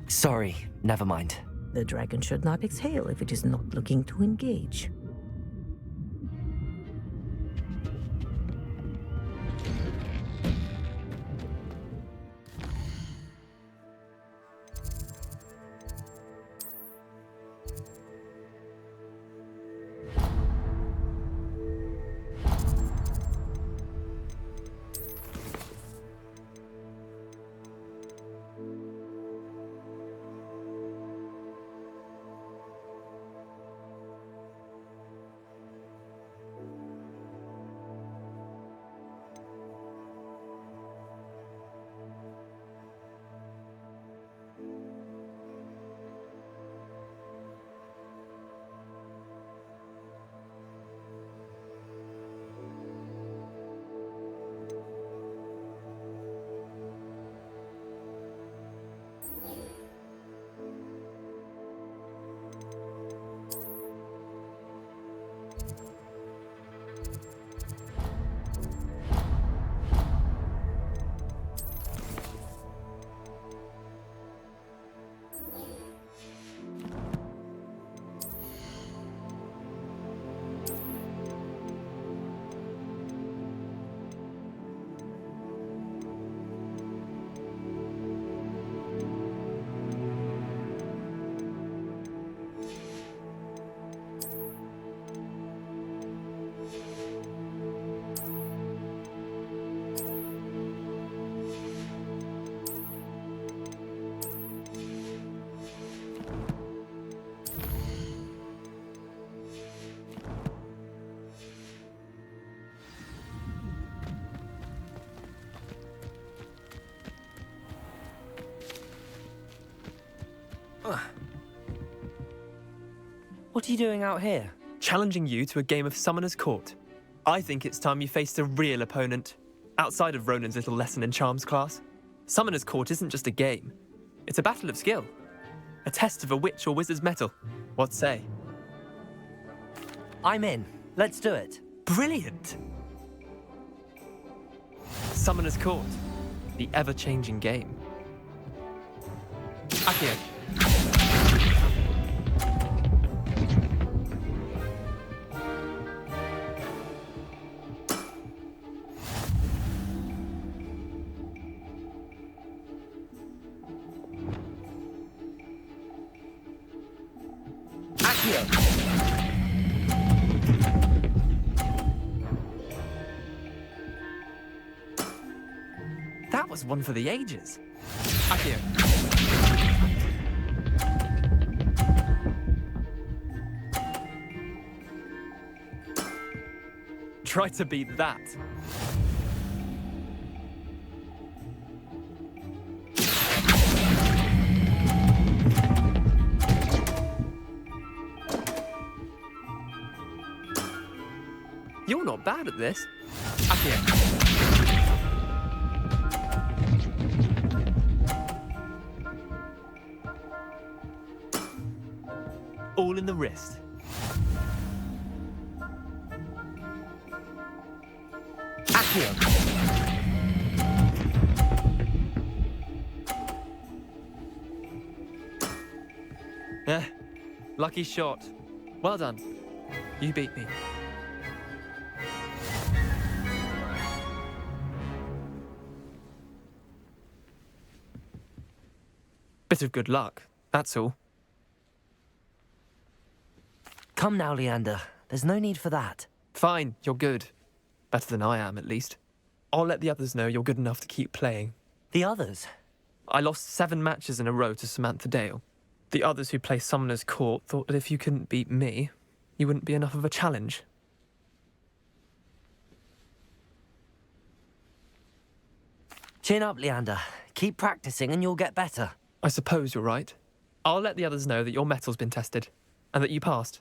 Sorry, never mind. The dragon should not exhale if it is not looking to engage. What are you doing out here? Challenging you to a game of Summoner's Court. I think it's time you faced a real opponent, outside of Ronan's little lesson in charms class. Summoner's Court isn't just a game. It's a battle of skill. A test of a witch or wizard's mettle. What say? I'm in. Let's do it. Brilliant! Summoner's Court. The ever-changing game. Accio. That was one for the ages. Accio. Try to beat that. You're not bad at this. Accio. All in the wrist. Accio. Lucky shot. Well done. You beat me. Bit of good luck, that's all. Come now, Leander. There's no need for that. Fine, you're good. Better than I am, at least. I'll let the others know you're good enough to keep playing. The others? I lost 7 matches in a row to Samantha Dale. The others who play Summoner's Court thought that if you couldn't beat me, you wouldn't be enough of a challenge. Chin up, Leander. Keep practicing and you'll get better. I suppose you're right. I'll let the others know that your metal's been tested, and that you passed.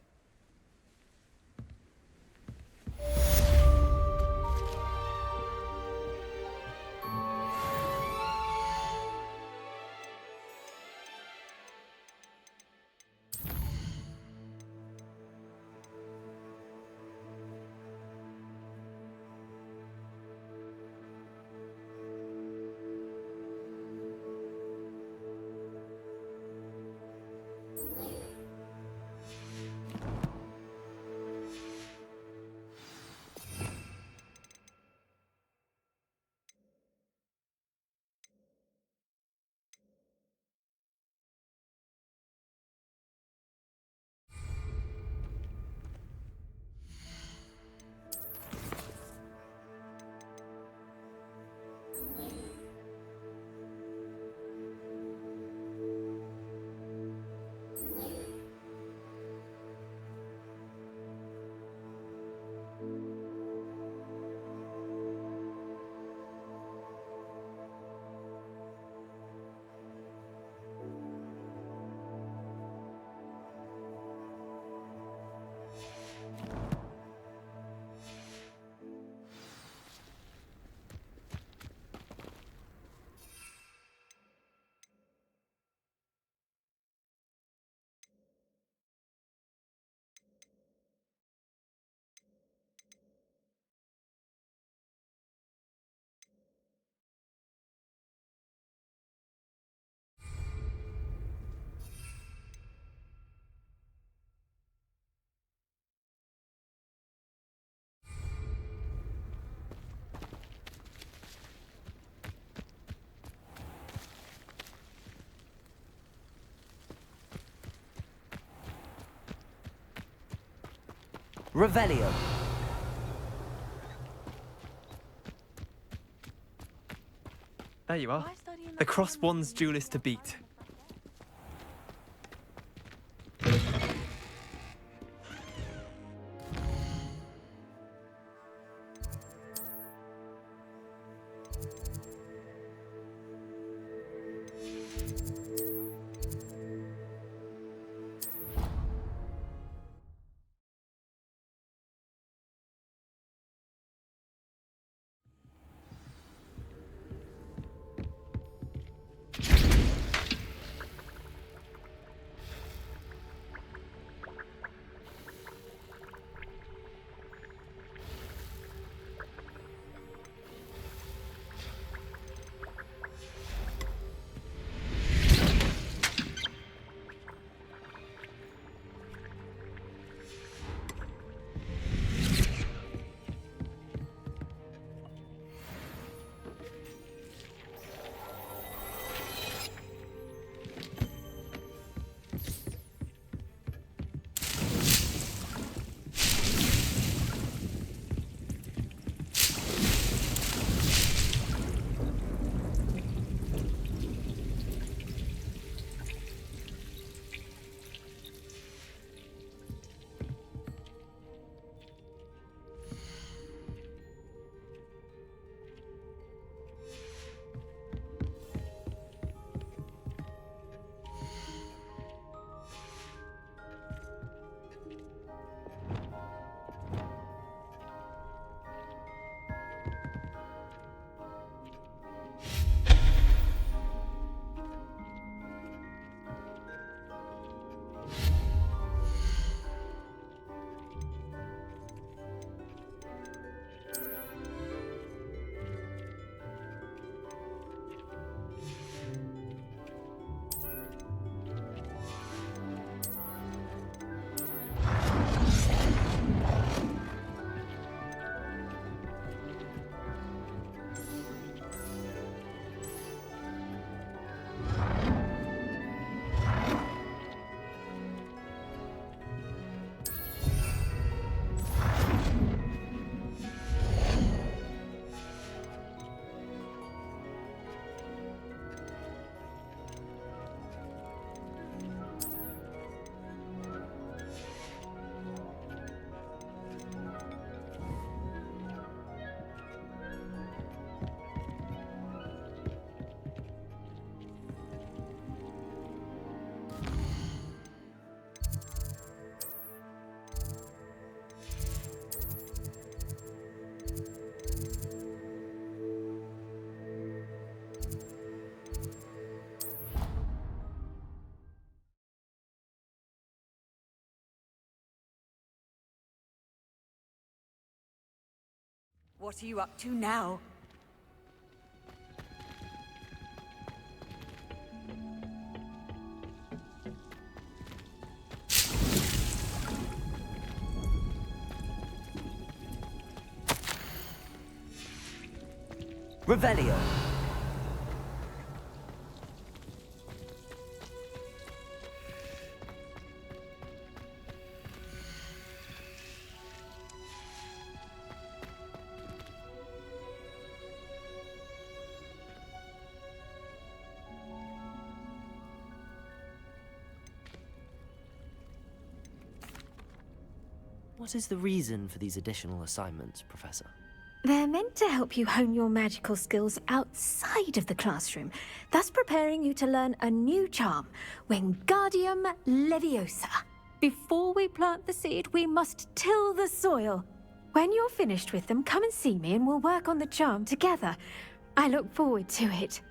Revelio. There you are. The Cross Wands duelist to beat. What are you up to now? Revelio. What is the reason for these additional assignments, Professor? They're meant to help you hone your magical skills outside of the classroom, thus preparing you to learn a new charm, Wingardium Leviosa. Before we plant the seed, we must till the soil. When you're finished with them, come and see me and we'll work on the charm together. I look forward to it.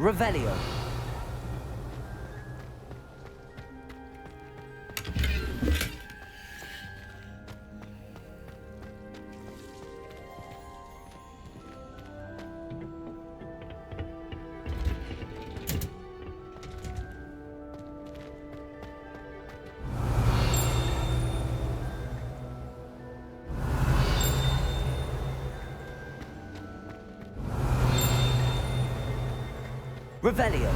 Revelio. Revelio.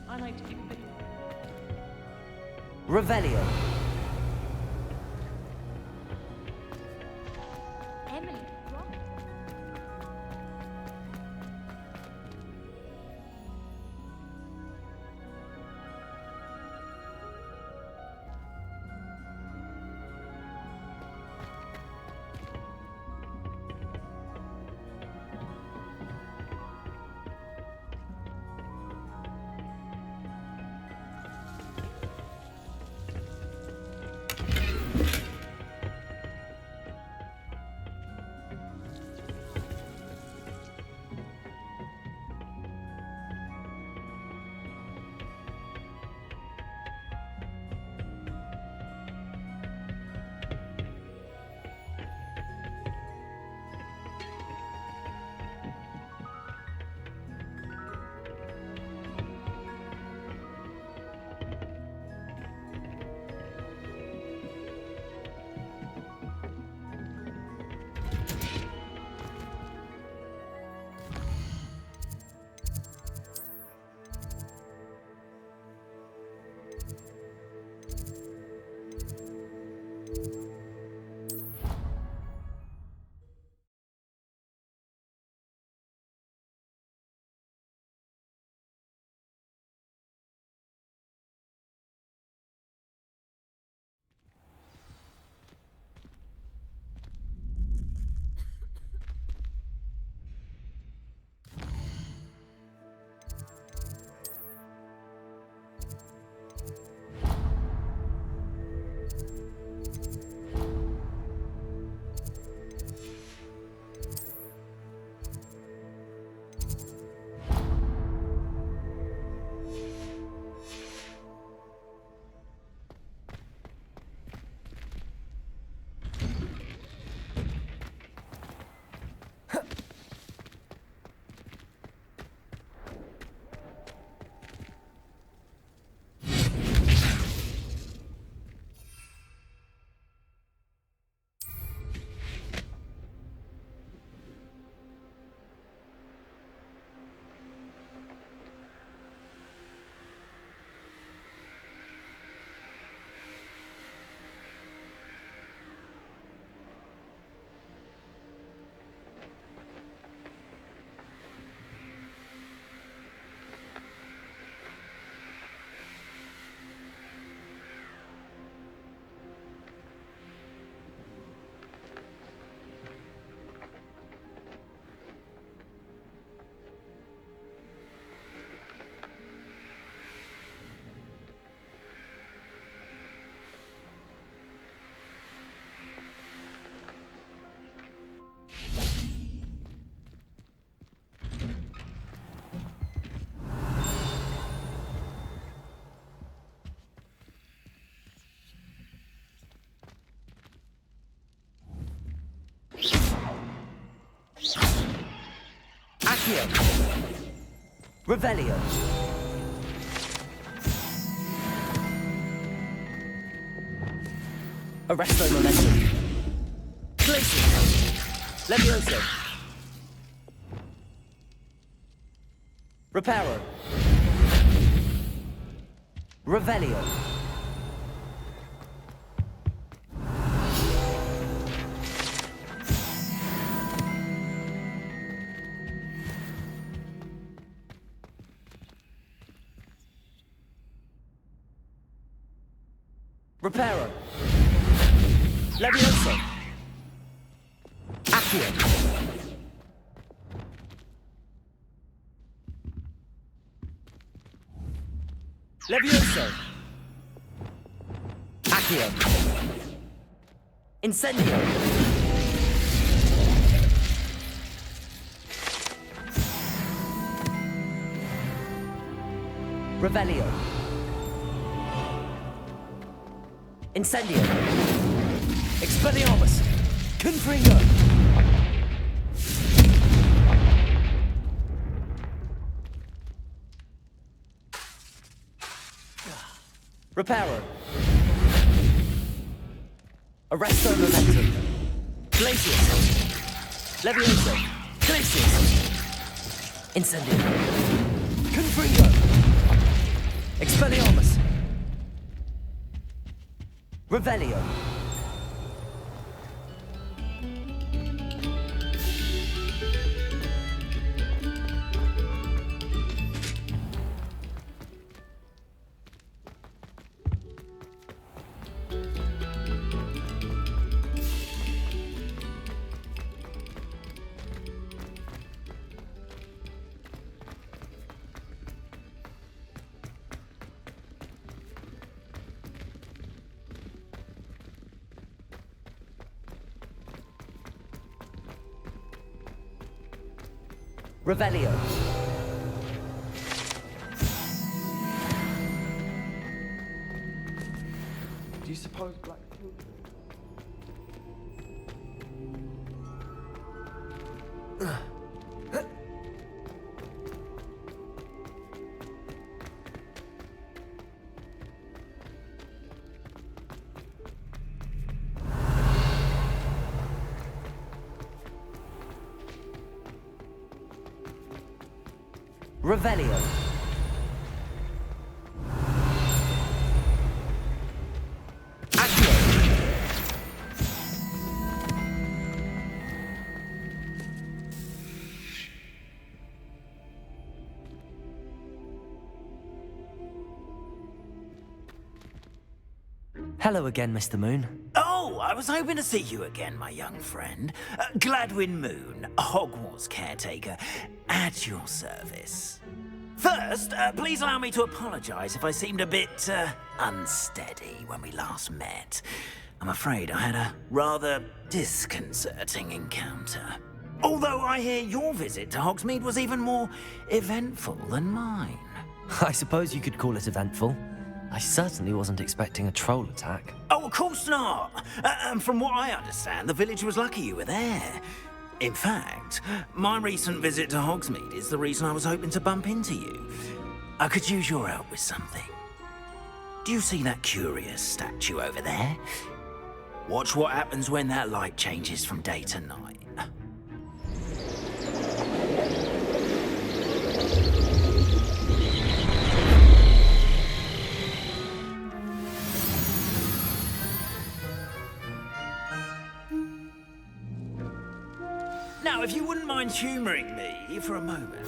I like to keep a bit. Revelio. Emily, what? Accio. Revelio. Arresto momentum. Glacier. Levioso. Reparo. Revelio. Reparo. Levioso. Accio. Levioso. Accio. Incendio. Revelio. Incendio. Expelliarmus. Confringo. Reparo. Arresto Momentum. Glacius. Levioso. Glacius. Incendio. Confringo. Expelliarmus. Revelio. Revelio. Do you suppose Black... Revelio. Accio. Hello again, Mr. Moon. Oh, I was hoping to see you again, my young friend. Gladwin Moon, Hogwarts caretaker, at your service. First, please allow me to apologize if I seemed a bit unsteady when we last met. I'm afraid I had a rather disconcerting encounter. Although I hear your visit to Hogsmeade was even more eventful than mine. I suppose you could call it eventful. I certainly wasn't expecting a troll attack. Oh, of course not. And from what I understand, the village was lucky you were there. In fact, my recent visit to Hogsmeade is the reason I was hoping to bump into you. I could use your help with something. Do you see that curious statue over there? Watch what happens when that light changes from day to night. Now, if you wouldn't mind humouring me for a moment,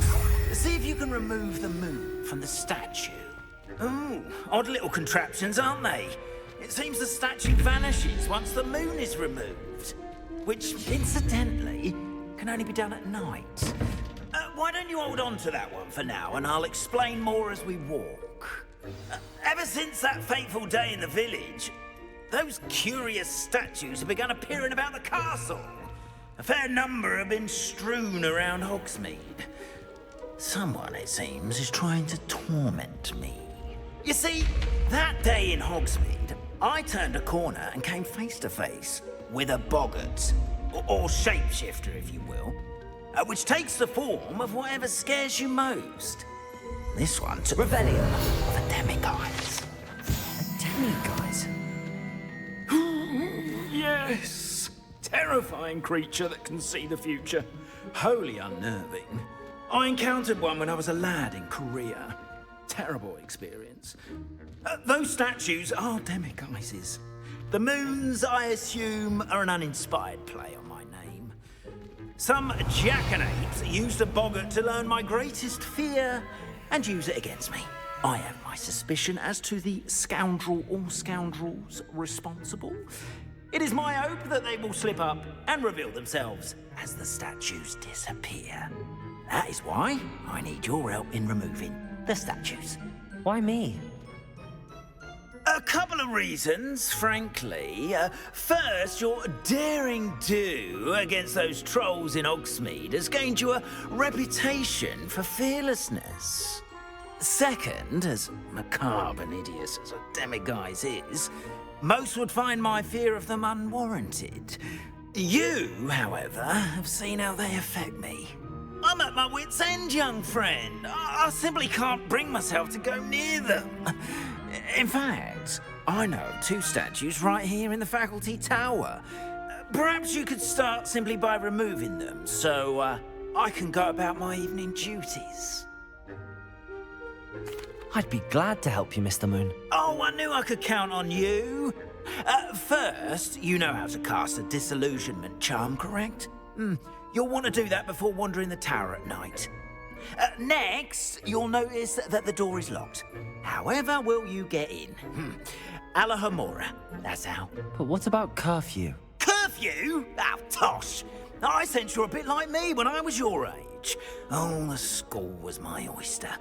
see if you can remove the moon from the statue. Ooh, odd little contraptions, aren't they? It seems the statue vanishes once the moon is removed, which, incidentally, can only be done at night. Why don't you hold on to that one for now, and I'll explain more as we walk. Ever since that fateful day in the village, those curious statues have begun appearing about the castle. A fair number have been strewn around Hogsmeade. Someone, it seems, is trying to torment me. You see, that day in Hogsmeade, I turned a corner and came face to face with a boggart, or shapeshifter, if you will, which takes the form of whatever scares you most. This one took Revelio of a demiguise. A demiguise? Yes! Terrifying creature that can see the future. Wholly unnerving. I encountered one when I was a lad in Korea. Terrible experience. Those statues are demiguises. The moons, I assume, are an uninspired play on my name. Some jackanapes used a boggart to learn my greatest fear and use it against me. I have my suspicion as to the scoundrel or scoundrels responsible. It is my hope that they will slip up and reveal themselves as the statues disappear. That is why I need your help in removing the statues. Why me? A couple of reasons, frankly. First, your daring do against those trolls in Hogsmeade has gained you a reputation for fearlessness. Second, as macabre and hideous as a demiguise is, most would find my fear of them unwarranted. You, however, have seen how they affect me. I'm at my wit's end, young friend. I simply can't bring myself to go near them. In fact, I know of 2 statues right here in the faculty tower. Perhaps you could start simply by removing them, so I can go about my evening duties. I'd be glad to help you, Mr. Moon. Oh, I knew I could count on you. First, you know how to cast a disillusionment charm, correct? You'll want to do that before wandering the tower at night. Next, you'll notice that the door is locked. However will you get in? Alahomora, that's how. But what about curfew? Curfew? Oh, tosh. I sense you're a bit like me when I was your age. Oh, the school was my oyster.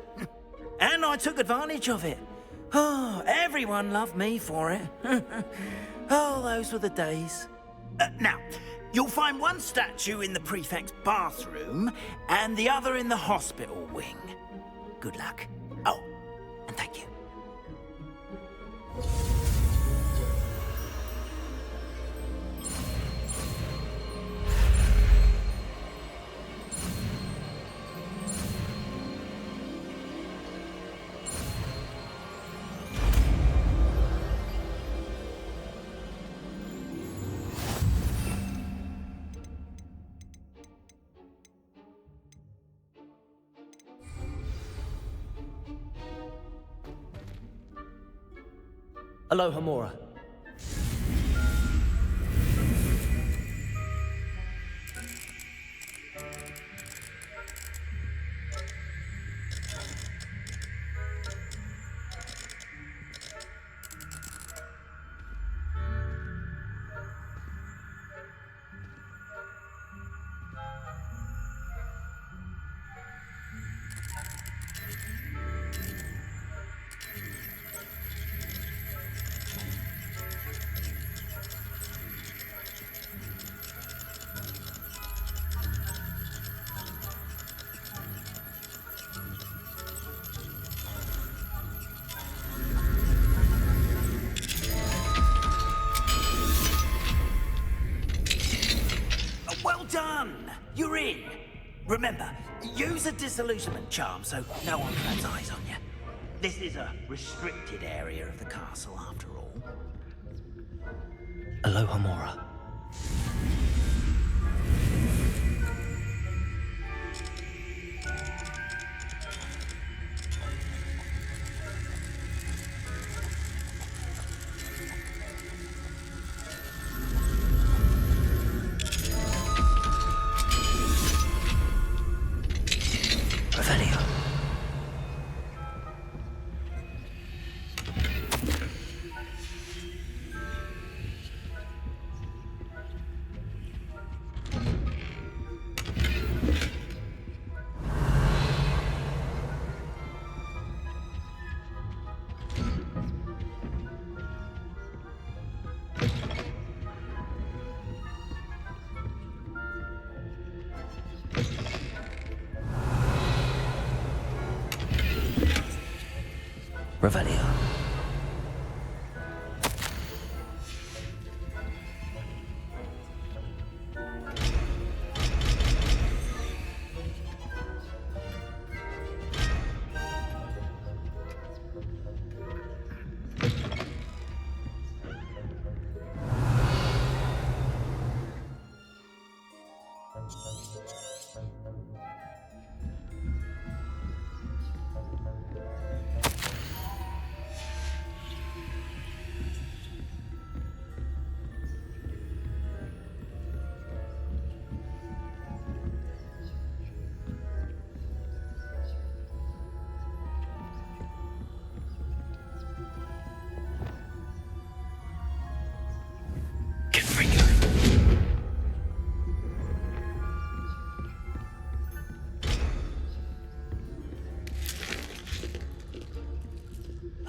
And I took advantage of it. Oh, everyone loved me for it. Oh, those were the days. Now, you'll find one statue in the prefect's bathroom and the other in the hospital wing. Good luck. Oh, and thank you. Alohomora. Done! You're in! Remember, use a disillusionment charm so no one claps eyes on you. This is a restricted area of the castle, after all. Alohomora. Revelio.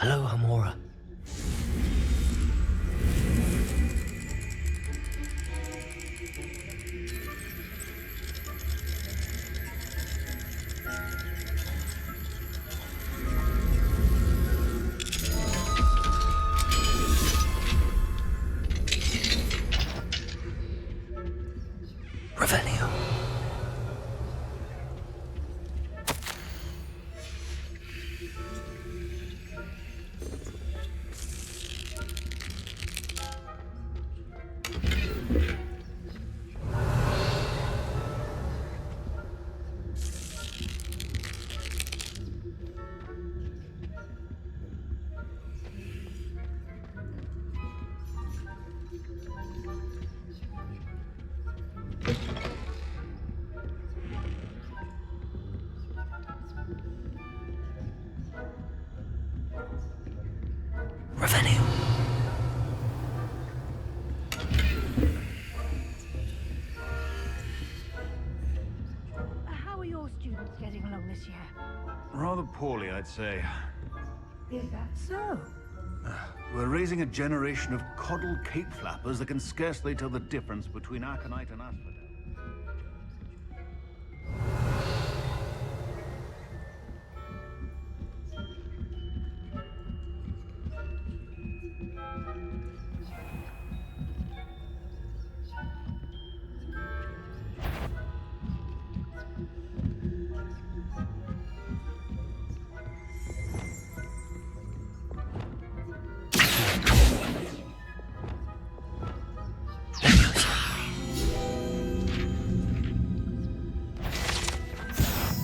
Alohomora. your students getting along this year? Rather poorly, I'd say. Is that so? We're raising a generation of coddled cape flappers that can scarcely tell the difference between aconite and asphodel.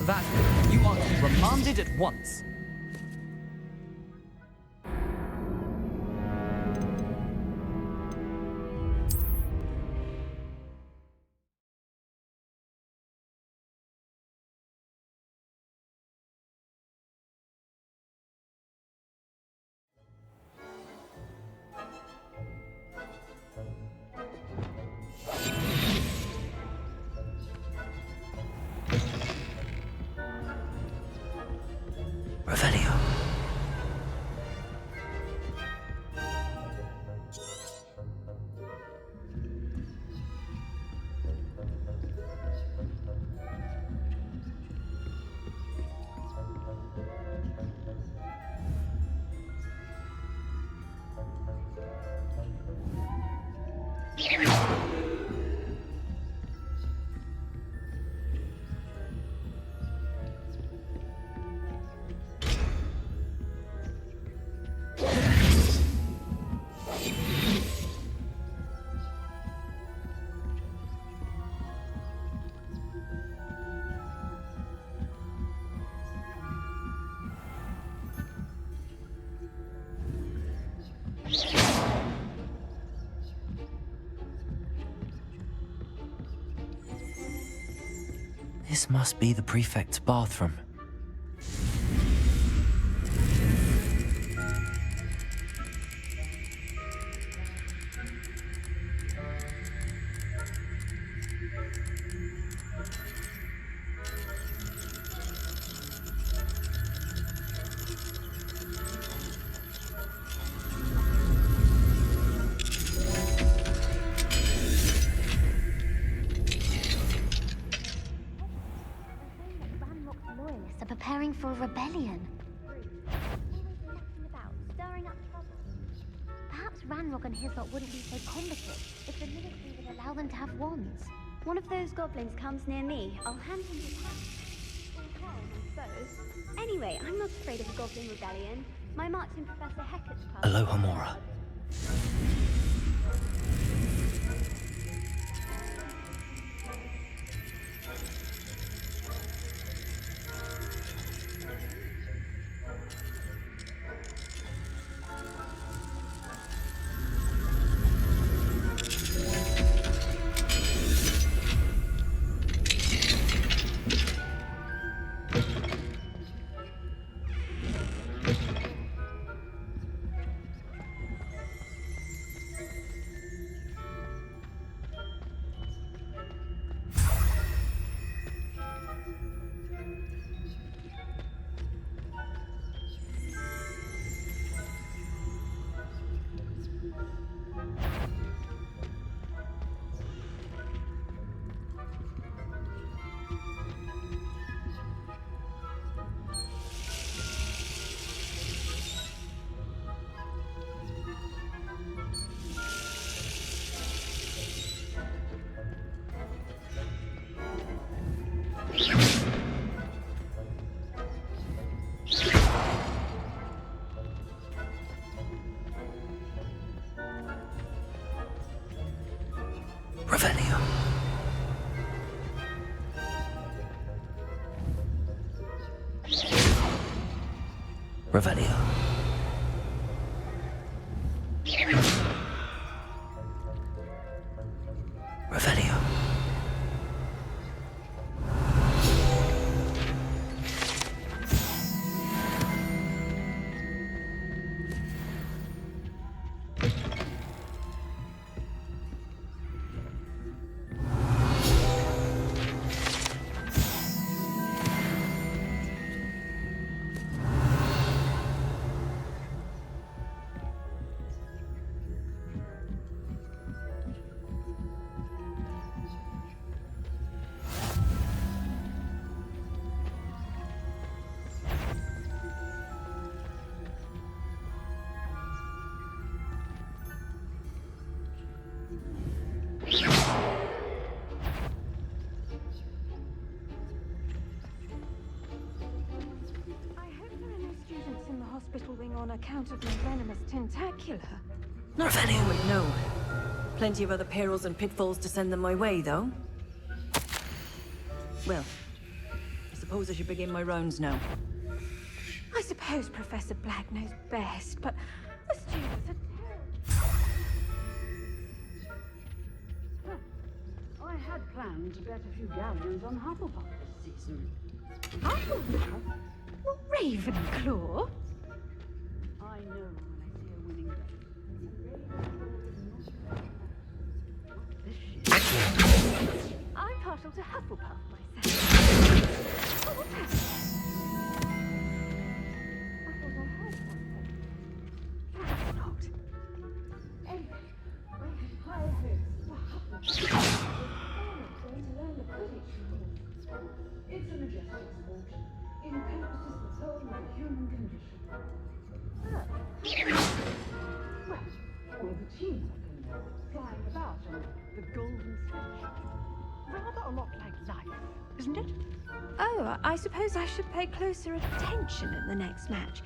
That you are to be remanded at once. Revelio. This must be the prefect's bathroom. Loyalists are preparing for a rebellion. About, stirring up trouble. Perhaps Ranrock and his lot wouldn't be so combative if the military would allow them to have wands. One of those goblins comes near me, I'll hand him his hat. Or harm, I suppose. Anyway, I'm not afraid of a goblin rebellion. My marching Professor Hecat's class. Aloha Mora. Revelio. Revelio. Revelio. on account of my venomous tentacula. Not for the moment, no. Plenty of other perils and pitfalls to send them my way, though. Well, I suppose I should begin my rounds now. I suppose Professor Black knows best, but the students are terrible. I had planned to bet a few galleons on Hufflepuff this season. Hufflepuff? Well, Ravenclaw? I know when I see a winning bet. I'm partial to Hufflepuff myself. Oh, what's that? I thought I heard something. Perhaps not. Anyway, I had high hopes for Hufflepuff. Going to learn the Quidditch rules. It's a majestic sport. Encompasses the whole of the human condition. Well, all the teams are flying about on the golden switch. Rather a lot like life, isn't it? Oh, I suppose I should pay closer attention in the next match,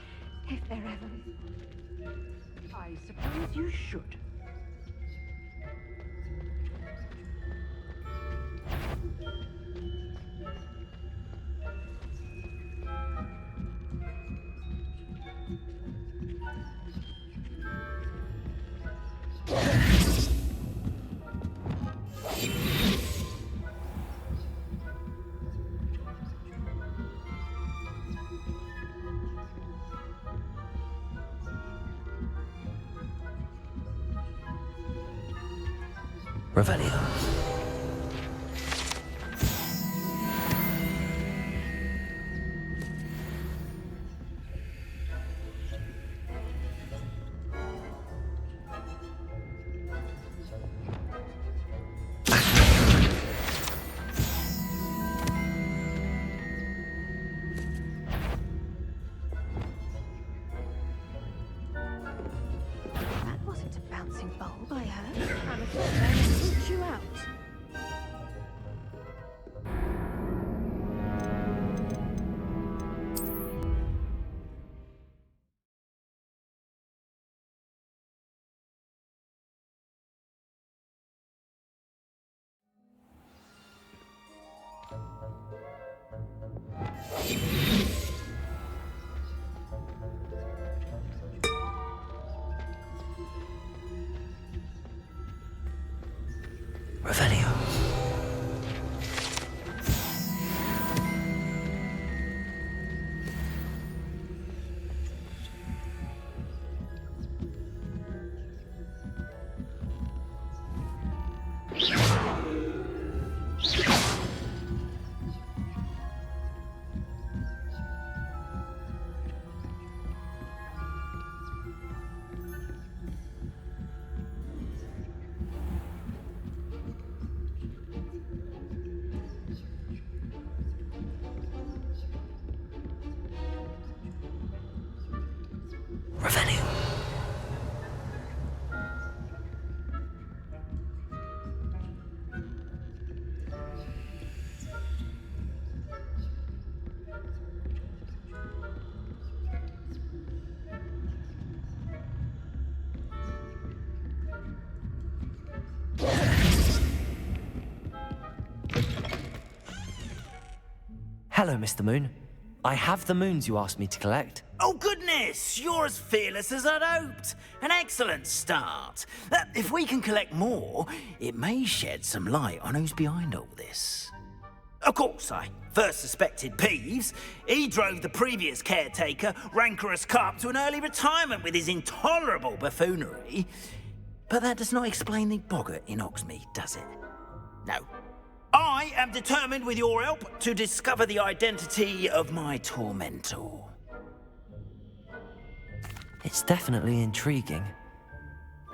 if there ever is. I suppose you should. Revelio. That wasn't a bouncing bulb, I heard. I'm afraid I will you out. Revelio. Revelio. Hello, Mr. Moon. I have the moons you asked me to collect. Oh, goodness! You're as fearless as I'd hoped. An excellent start. If we can collect more, it may shed some light on who's behind all this. Of course, I first suspected Peeves. He drove the previous caretaker, Rancorous Carp, to an early retirement with his intolerable buffoonery. But that does not explain the boggart in Hogsmeade, does it? No. I am determined, with your help, to discover the identity of my tormentor. It's definitely intriguing.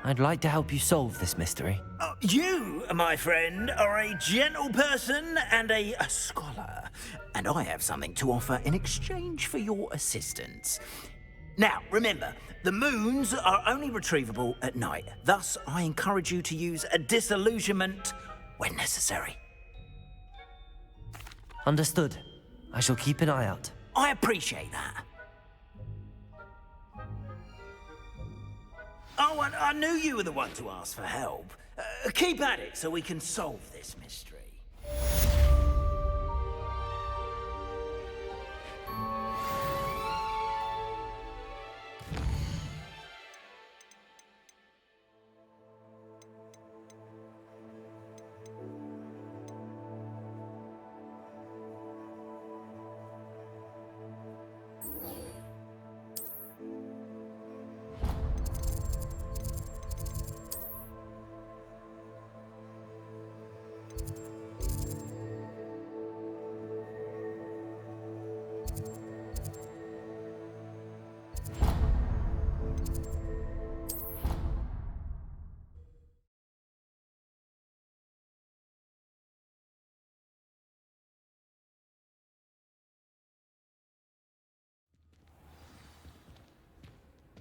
I'd like to help you solve this mystery. You, my friend, are a gentle person and a scholar, and I have something to offer in exchange for your assistance. Now, remember, the moons are only retrievable at night. Thus, I encourage you to use a disillusionment when necessary. Understood. I shall keep an eye out. I appreciate that. Oh, I knew you were the one to ask for help. Keep at it so we can solve this mystery.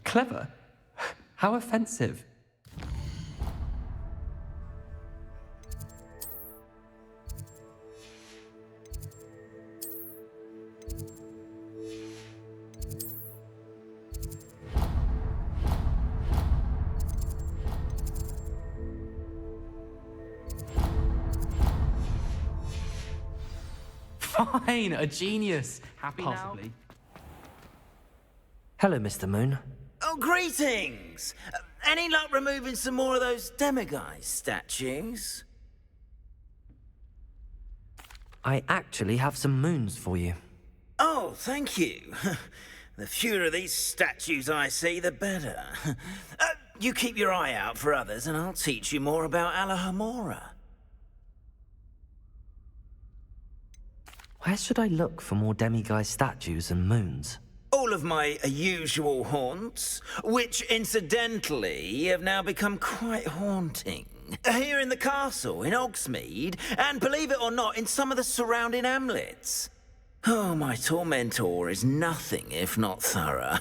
Clever? How offensive. Fine, a genius. Happy Possibly. Now? Hello, Mr. Moon. Oh, greetings! Any luck removing some more of those demiguise statues? I actually have some moons for you. Oh, thank you. The fewer of these statues I see, the better. You keep your eye out for others, and I'll teach you more about Alahamora. Where should I look for more demiguise statues and moons? All of my usual haunts, which incidentally have now become quite haunting. Here in the castle, in Hogsmeade, and believe it or not, in some of the surrounding hamlets. Oh, my tormentor is nothing if not thorough.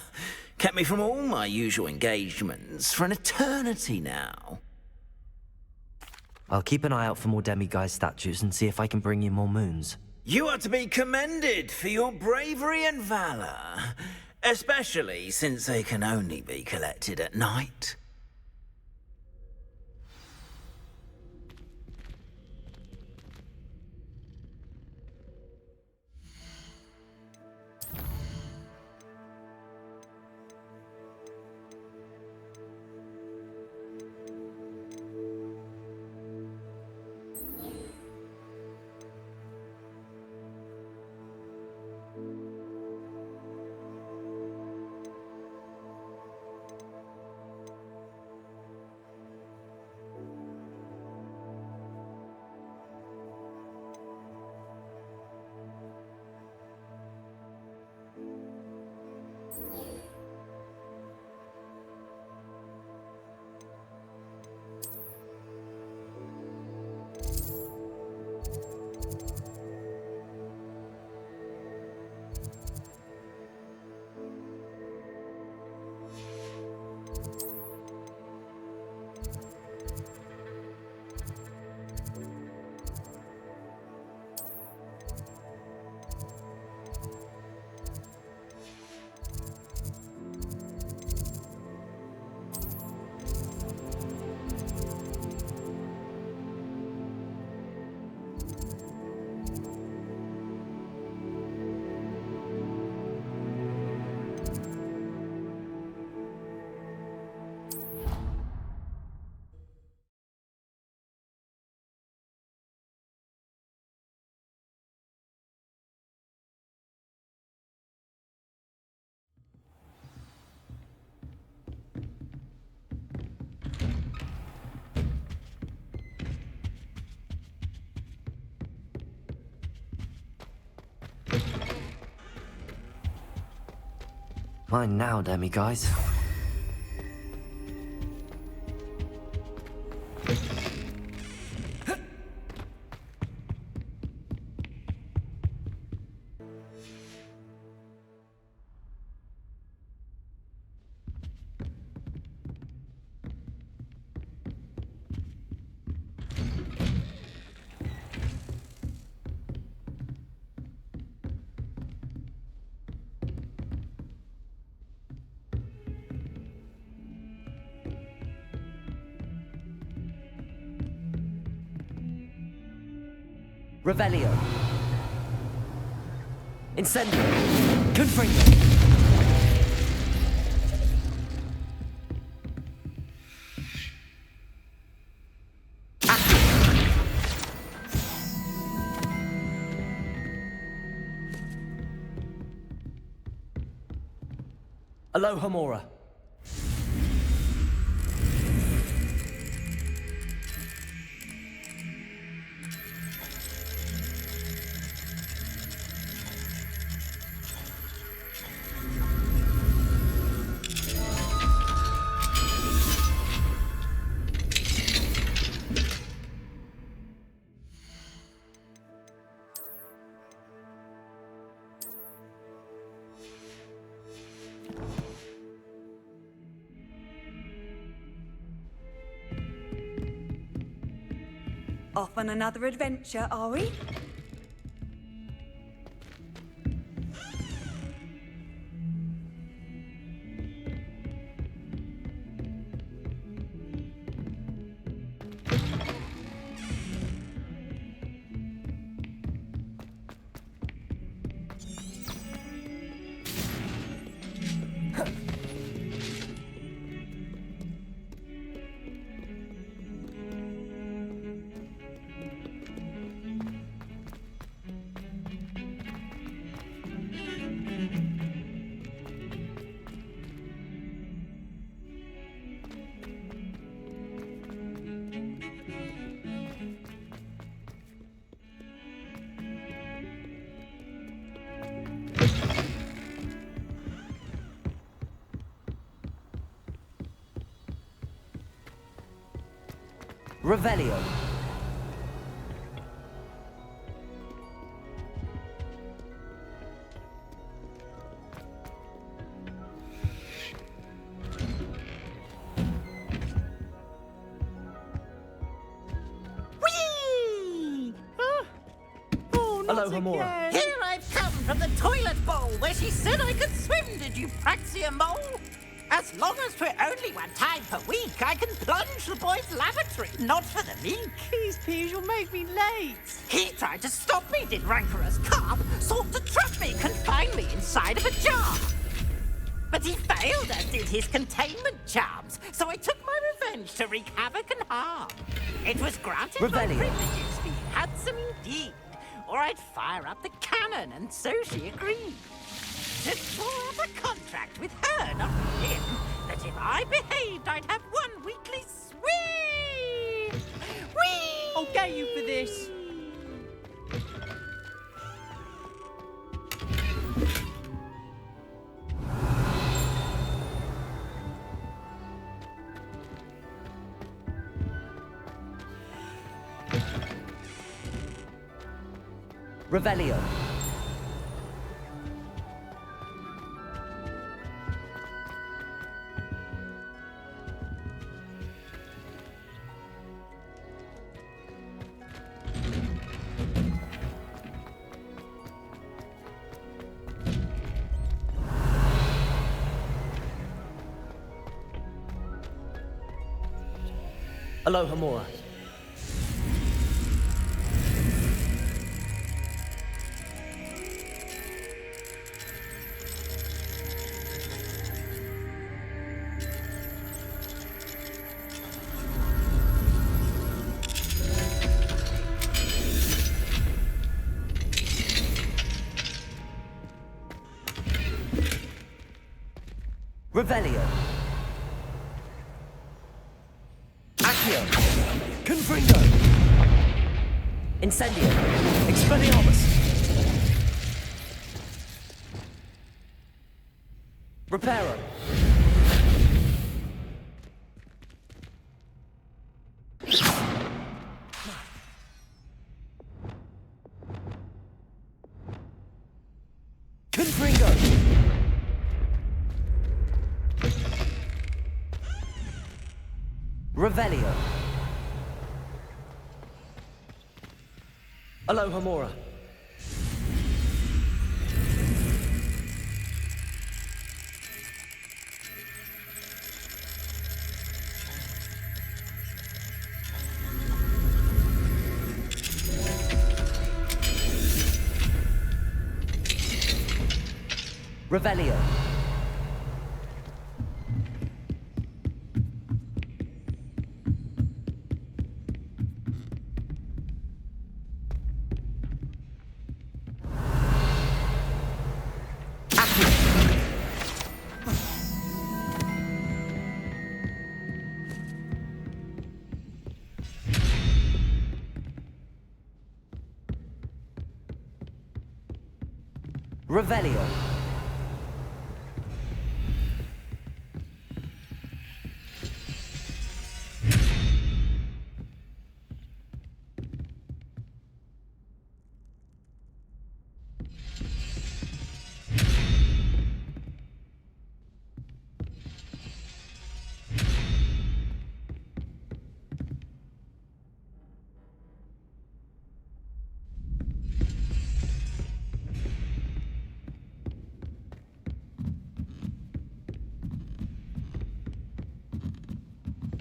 Kept me from all my usual engagements for an eternity now. I'll keep an eye out for more demiguise statues and see if I can bring you more moons. You are to be commended for your bravery and valor, especially since they can only be collected at night. Mine now, demiguise. Revelio. Incendio. Confringo. Alohomora. Off on another adventure, are we? Revelio. Whee! Oh, not Alohomora. again. Here I've come from the toilet bowl where she said I could swim, did you praxia mole? As long as we're only one time per week, I can plunge the boy's lavatory, not for the meek. These peas will make me late. He tried to stop me, did rancorous carp, sought to trap me, confine me inside of a jar. But he failed, as did his containment charms, so I took my revenge to wreak havoc and harm. It was granted my Revelio. privileges, be handsome indeed, or I'd fire up the cannon, and so she agreed. To draw up a contract with her, not with him, that if I behaved, I'd have one weekly swim! Whee! I'll get you for this. Revelio. Alohomora. Revelio. Accio. Confringo. Incendio. Expelliarmus. Reparo. Confringo. Revelio. Alohomora. Revelio. Revelio.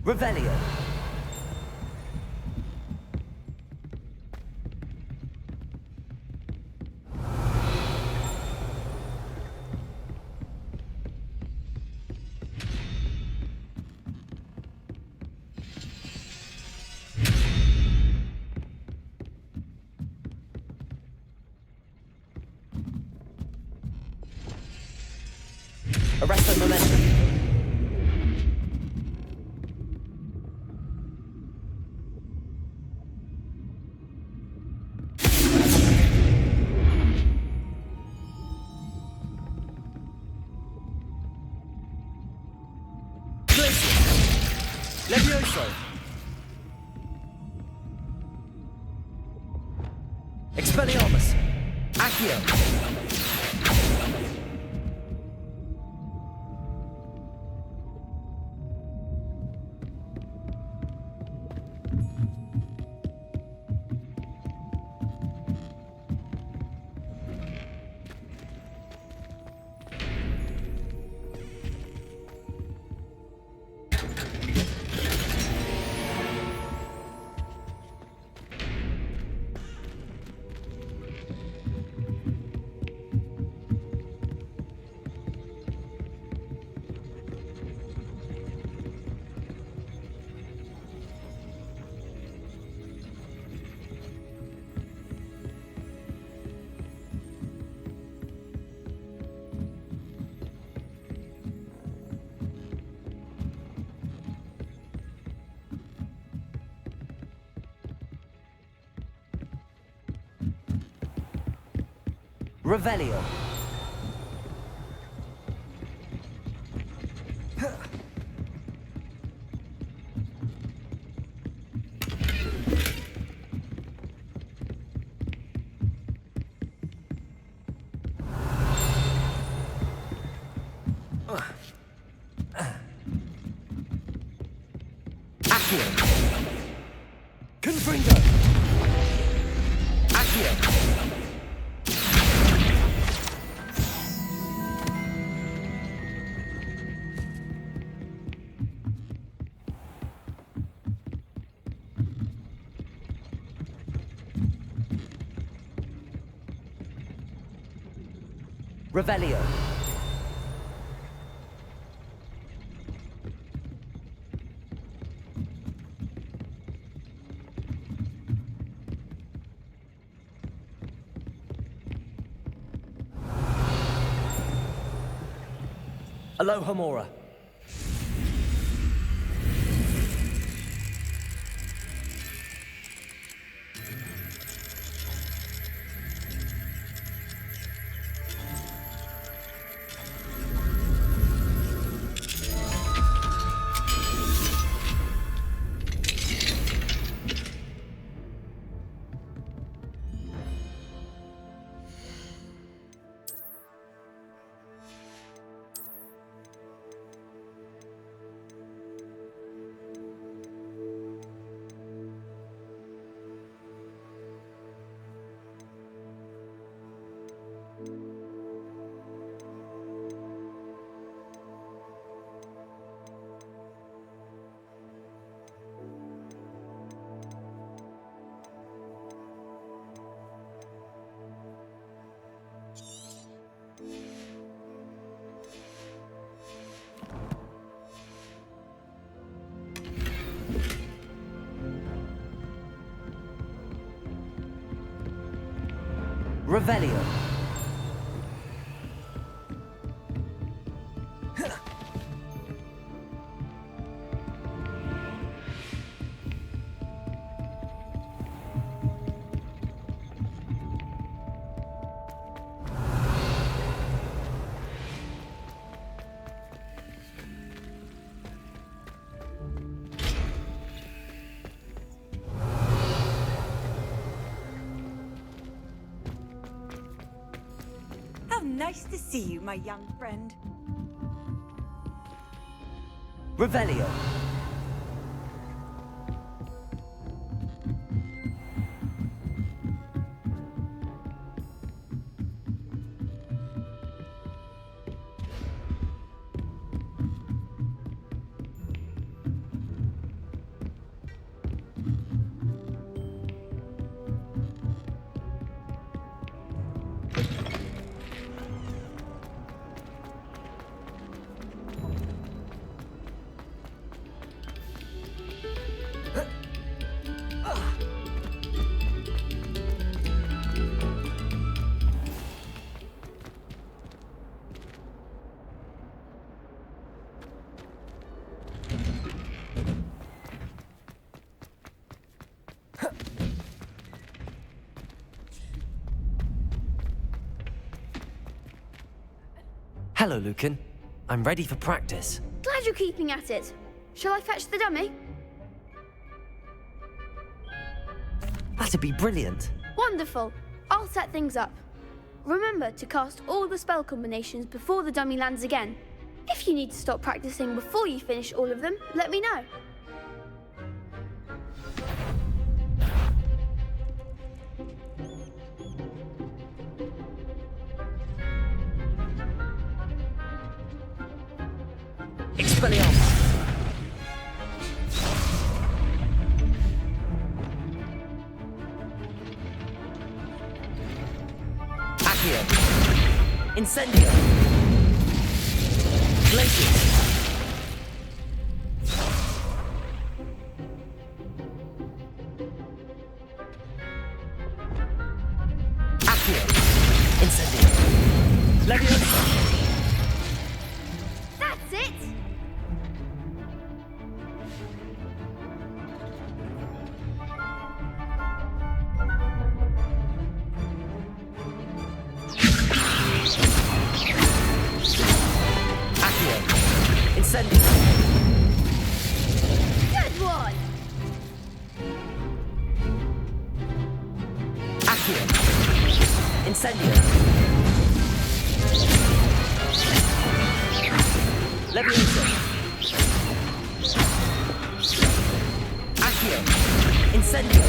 Revelio. Arrest the momentum. Levioso! Expelliarmus! Accio! Revelio. Accio. Confringo. Accio. Revelio. Alohomora. Revelio. How nice to see you, my young friend. Revelio. Hello, Lucan. I'm ready for practice. Glad you're keeping at it. Shall I fetch the dummy? That'd be brilliant. Wonderful. I'll set things up. Remember to cast all the spell combinations before the dummy lands again. If you need to stop practicing before you finish all of them, let me know. Expelliarmus! Accio! Incendio! Glacius! Accio! Incendio! Leviosa! That's it! Accio! Incendio! Good one! Accio! Incendio! Leviosa! Accio! Incendio!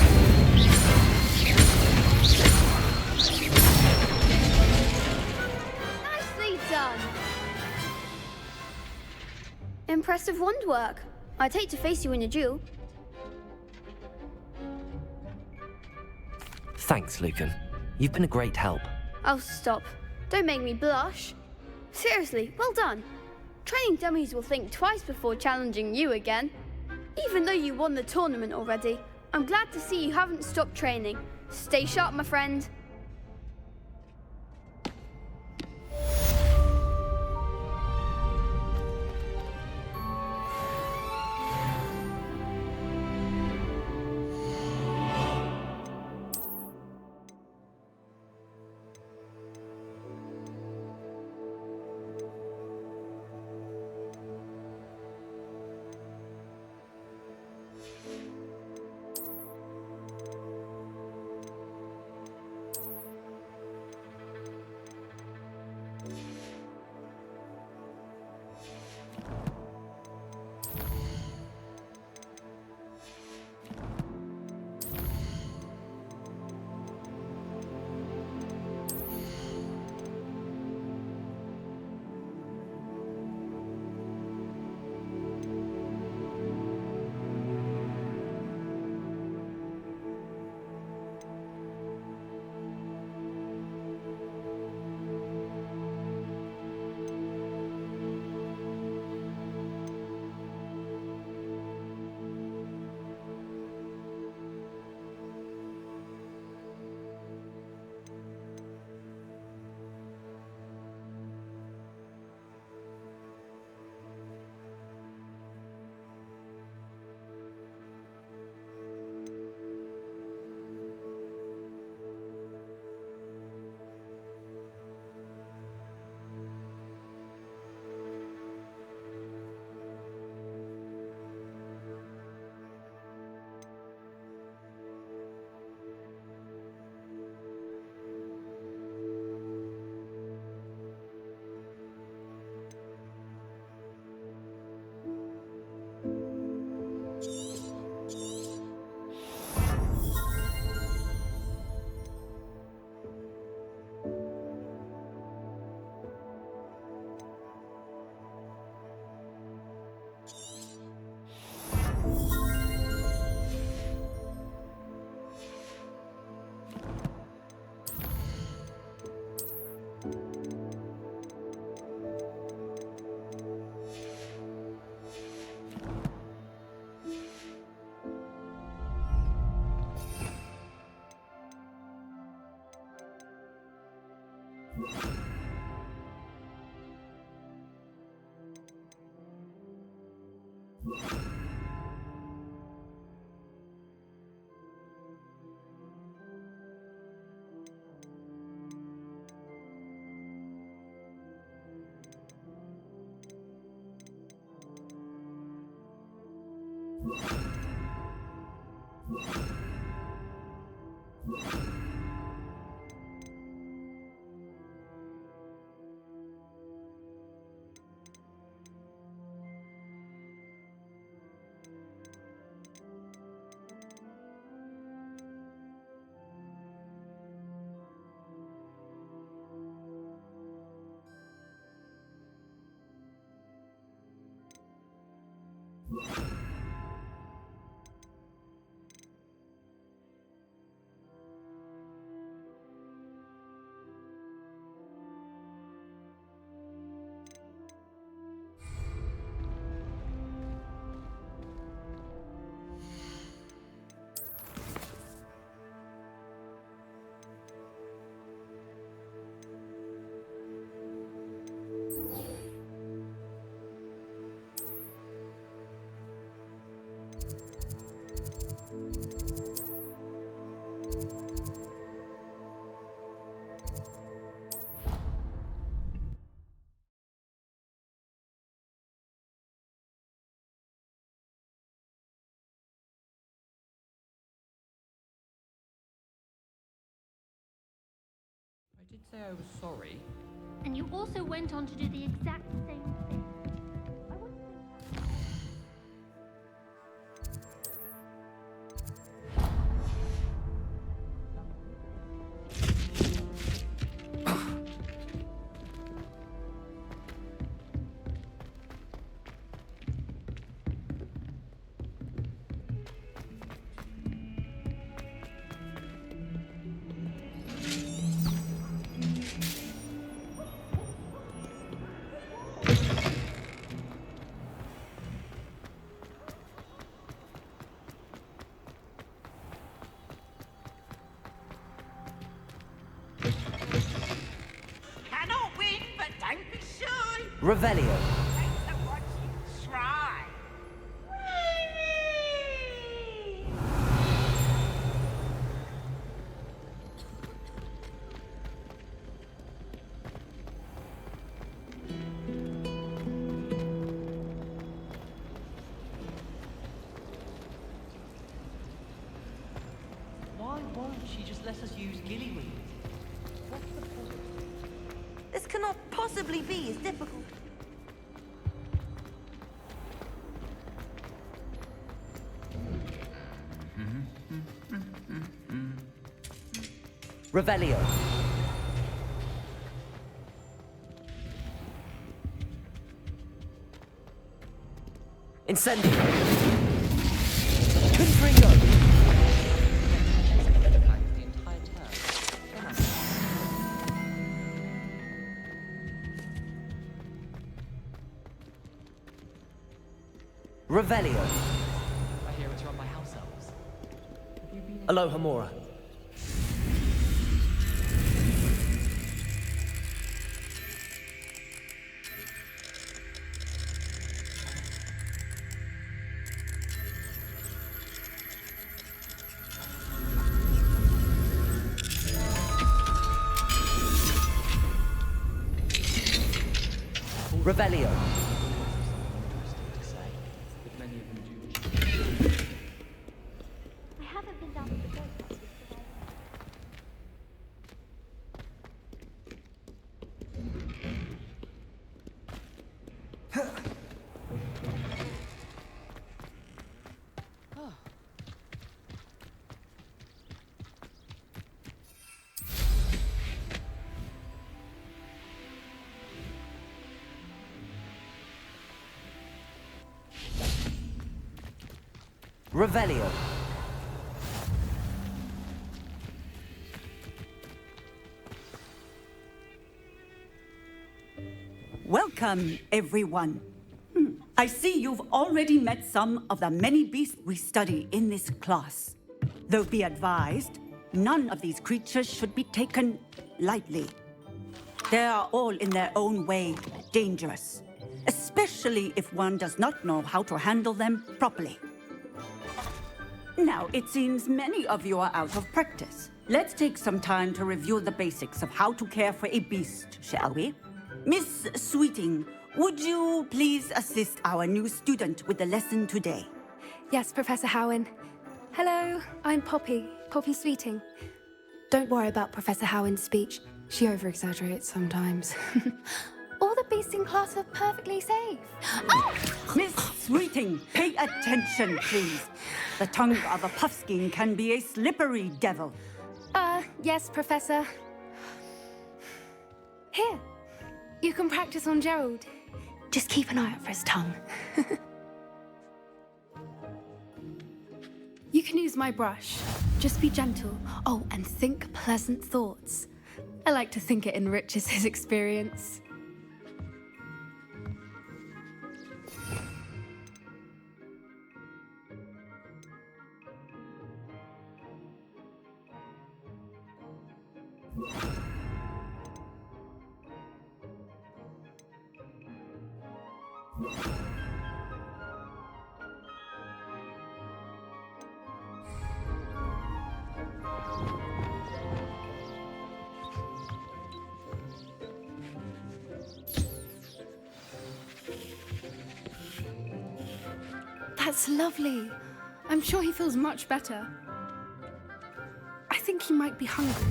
Nicely done! Impressive wand work. I'd hate to face you in a duel. Thanks, Lucan. You've been a great help. Oh, stop. Don't make me blush. Seriously, well done. Training dummies will think twice before challenging you again. Even though you won the tournament already, I'm glad to see you haven't stopped training. Stay sharp, my friend. I did say I was sorry. And you also went on to do the exact same thing. Cannot win, but don't be shy. Revelio. Try. Why won't she just let us use gillyweed? What's the point? This cannot possibly be as difficult. Revelio. Incendio. Confringo. The entire term. Revelio. I hear it's run by house elves. Have you been Aloha Mora. Revelio. I haven't been down to the boat house with Revelio. Welcome, everyone. I see you've already met some of the many beasts we study in this class. Though be advised, none of these creatures should be taken lightly. They are all in their own way dangerous, especially if one does not know how to handle them properly. Now, it seems many of you are out of practice. Let's take some time to review the basics of how to care for a beast, shall we? Miss Sweeting, would you please assist our new student with the lesson today? Yes, Professor Howen. Hello, I'm Poppy Sweeting. Don't worry about Professor Howen's speech. She over-exaggerates sometimes. All the beasts in class are perfectly safe. Oh! Miss Sweeting, pay attention, please. The tongue of a Puffskein can be a slippery devil. Yes, Professor. Here, you can practice on Gerald. Just keep an eye out for his tongue. You can use my brush. Just be gentle. Oh, and think pleasant thoughts. I like to think it enriches his experience. That's lovely. I'm sure he feels much better. I think he might be hungry.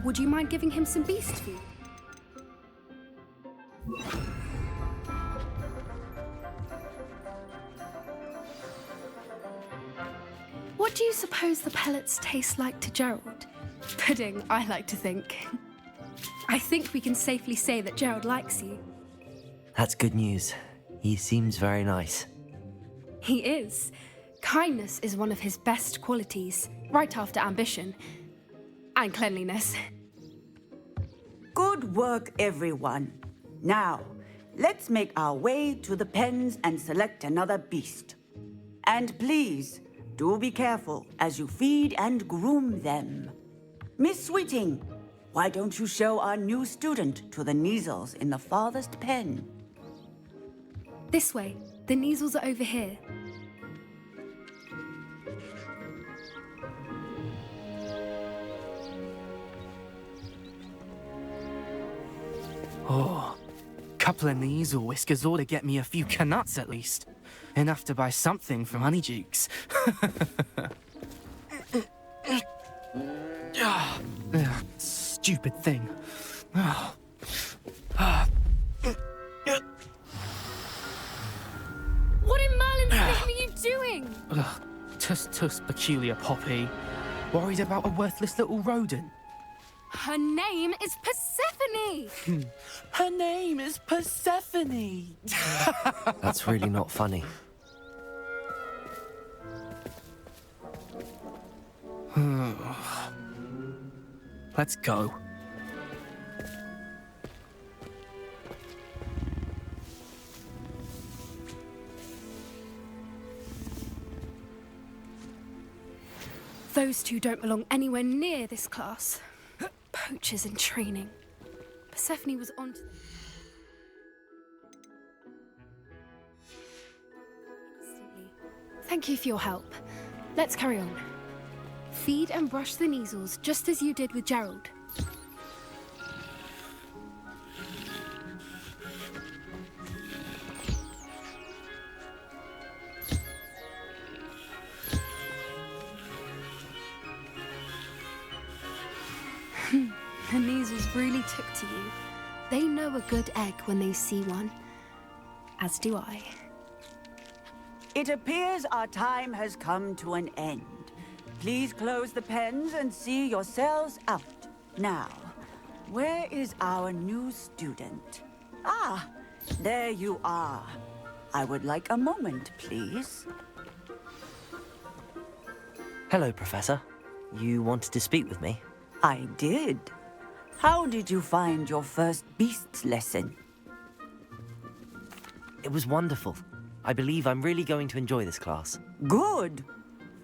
Would you mind giving him some beast food? What do you suppose the pellets taste like to Gerald? Pudding, I like to think. I think we can safely say that Gerald likes you. That's good news. He seems very nice. He is. Kindness is one of his best qualities, right after ambition. And cleanliness. Good work, everyone. Now, let's make our way to the pens and select another beast. And please, do be careful as you feed and groom them. Miss Sweeting, why don't you show our new student to the Neasels in the farthest pen? This way. The Neasels are over here. Oh, couple of Neasel whiskers ought to get me a few canuts at least. Enough to buy something from Honeydukes. Stupid thing. What in Merlin's name are you doing? Tuss, peculiar Poppy. Worried about a worthless little rodent. Her name is Persephone! Her name is Persephone! That's really not funny. Let's go. Those two don't belong anywhere near this class. Poachers in training. Persephone was onto them. Instantly. Thank you for your help. Let's carry on. Feed and brush the Neasels just as you did with Gerald. The Neasels really took to you. They know a good egg when they see one. As do I. It appears our time has come to an end. Please close the pens and see yourselves out. Now, where is our new student? Ah, there you are. I would like a moment, please. Hello, Professor. You wanted to speak with me? I did. How did you find your first beasts lesson? It was wonderful. I believe I'm really going to enjoy this class. Good.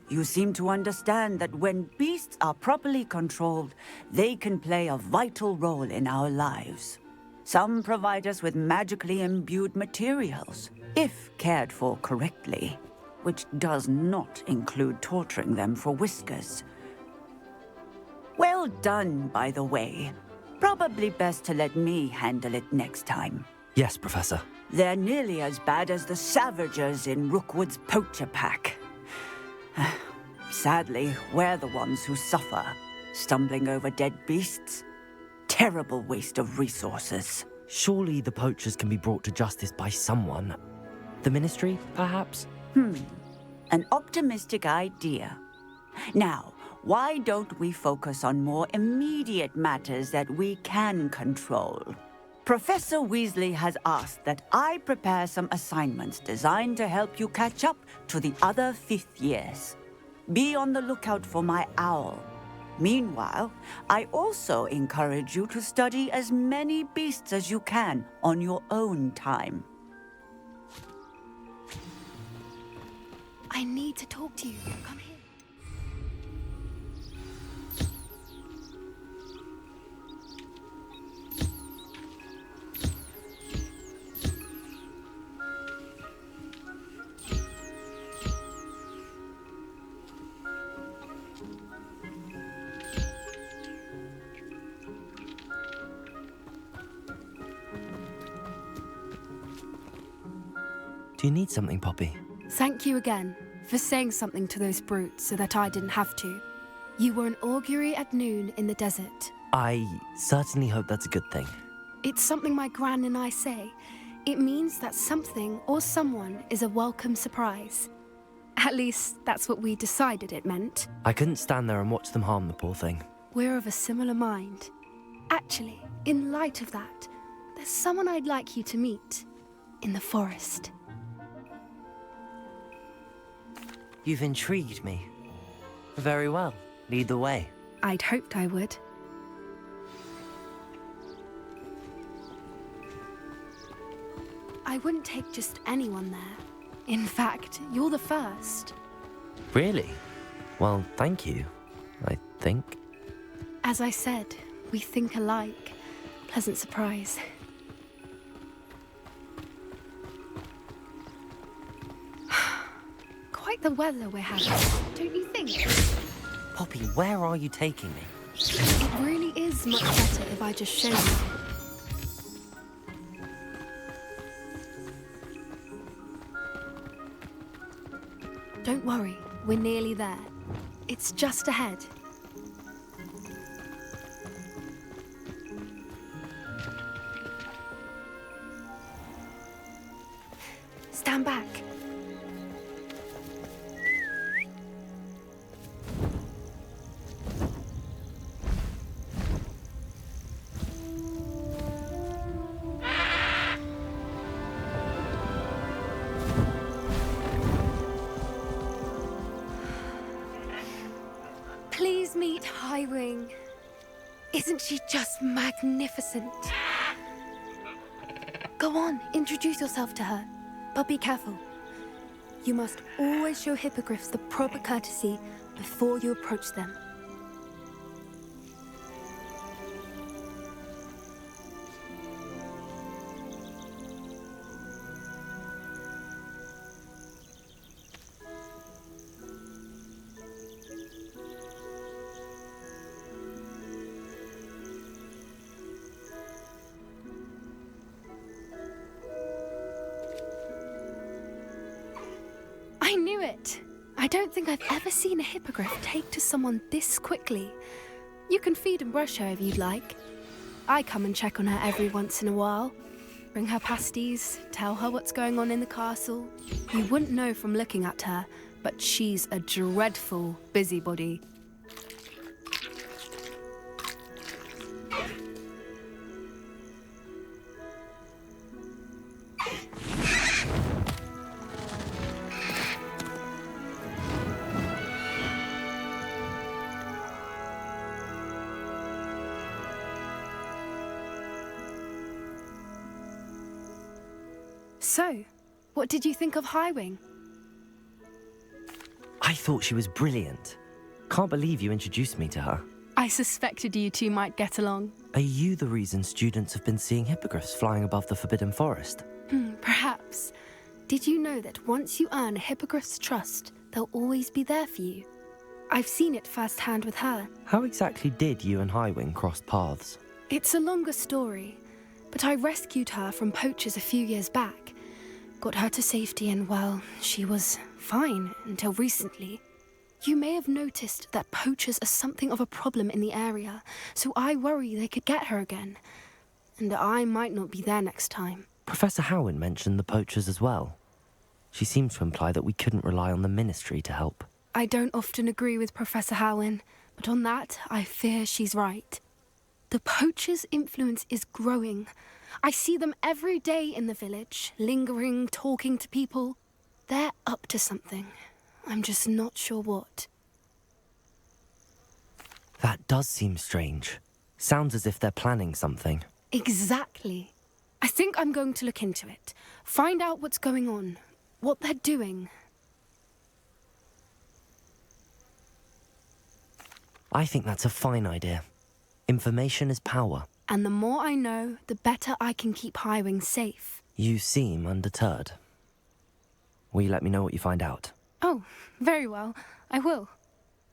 You seem to understand that when beasts are properly controlled, they can play a vital role in our lives. Some provide us with magically imbued materials, if cared for correctly, which does not include torturing them for whiskers. Well done, by the way. Probably best to let me handle it next time. Yes, Professor. They're nearly as bad as the Savagers in Rookwood's poacher pack. Sadly, we're the ones who suffer, stumbling over dead beasts. Terrible waste of resources. Surely the poachers can be brought to justice by someone. The Ministry, perhaps? An optimistic idea. Now, why don't we focus on more immediate matters that we can control? Professor Weasley has asked that I prepare some assignments designed to help you catch up to the other 5th years. Be on the lookout for my owl. Meanwhile, I also encourage you to study as many beasts as you can on your own time. I need to talk to you. Come here. Do you need something, Poppy? Thank you again for saying something to those brutes so that I didn't have to. You were an augury at noon in the desert. I certainly hope that's a good thing. It's something my gran and I say. It means that something or someone is a welcome surprise. At least, that's what we decided it meant. I couldn't stand there and watch them harm the poor thing. We're of a similar mind. Actually, in light of that, there's someone I'd like you to meet in the forest. You've intrigued me. Very well. Lead the way. I'd hoped I would. I wouldn't take just anyone there. In fact, you're the first. Really? Well, thank you, I think. As I said, we think alike. Pleasant surprise. Quite the weather we're having, don't you think? Poppy, where are you taking me? It really is much better if I just show you. Don't worry, we're nearly there. It's just ahead. Stand back. Please meet Highwing. Isn't she just magnificent? Go on, introduce yourself to her. But be careful. You must always show hippogriffs the proper courtesy before you approach them. I knew it! I don't think I've ever seen a hippogriff take to someone this quickly. You can feed and brush her if you'd like. I come and check on her every once in a while. Bring her pasties, tell her what's going on in the castle. You wouldn't know from looking at her, but she's a dreadful busybody. So, what did you think of Highwing? I thought she was brilliant. Can't believe you introduced me to her. I suspected you two might get along. Are you the reason students have been seeing hippogriffs flying above the Forbidden Forest? Perhaps. Did you know that once you earn a hippogriff's trust, they'll always be there for you? I've seen it firsthand with her. How exactly did you and Highwing cross paths? It's a longer story, but I rescued her from poachers a few years back. Got her to safety and, well, she was fine until recently. You may have noticed that poachers are something of a problem in the area, so I worry they could get her again. And I might not be there next time. Professor Howin mentioned the poachers as well. She seemed to imply that we couldn't rely on the Ministry to help. I don't often agree with Professor Howin, but on that, I fear she's right. The poachers' influence is growing. I see them every day in the village, lingering, talking to people. They're up to something. I'm just not sure what. That does seem strange. Sounds as if they're planning something. Exactly. I think I'm going to look into it. Find out what's going on, what they're doing. I think that's a fine idea. Information is power. And the more I know, the better I can keep Highwing safe. You seem undeterred. Will you let me know what you find out? Oh, very well. I will.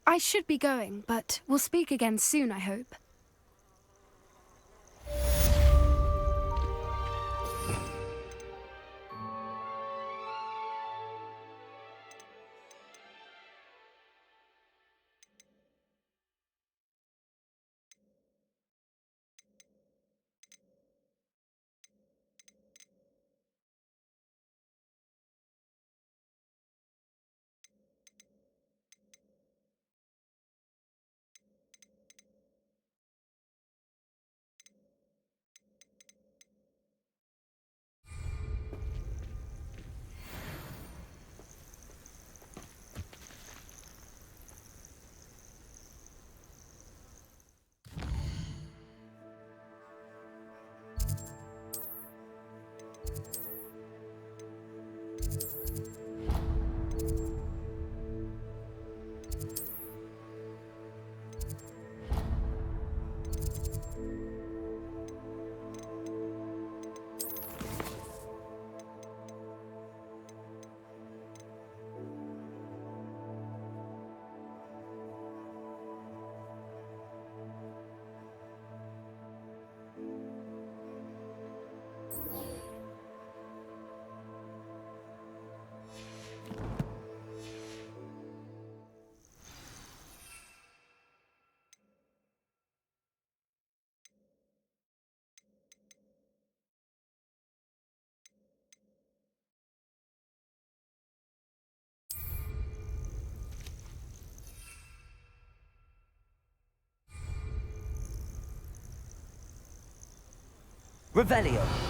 I should be going, but we'll speak again soon, I hope. Revelio!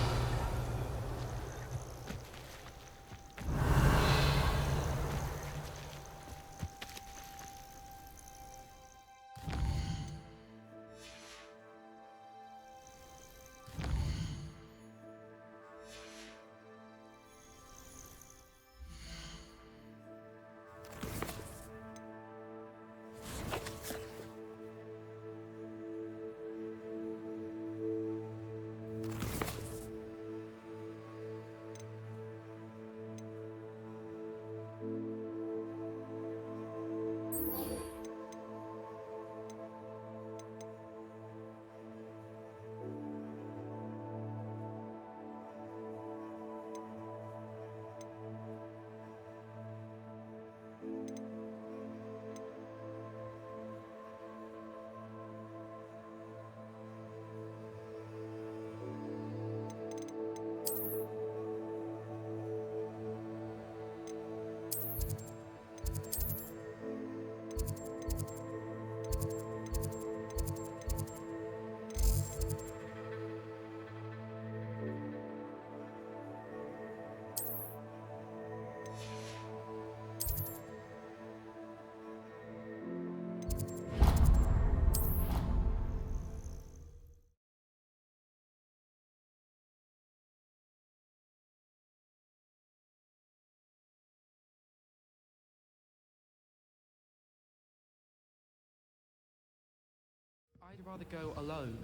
I'd rather go alone.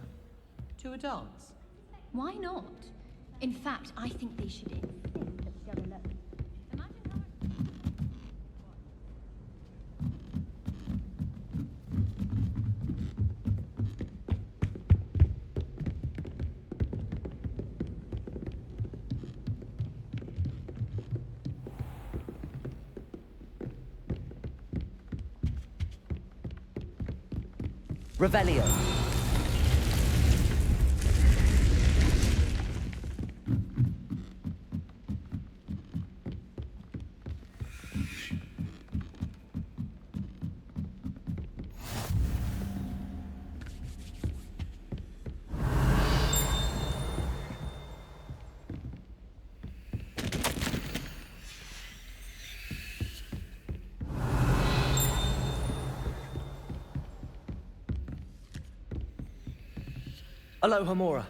To a dance? Why not? In fact, I think they should insist that we go alone. Revelio. Aloha Mora.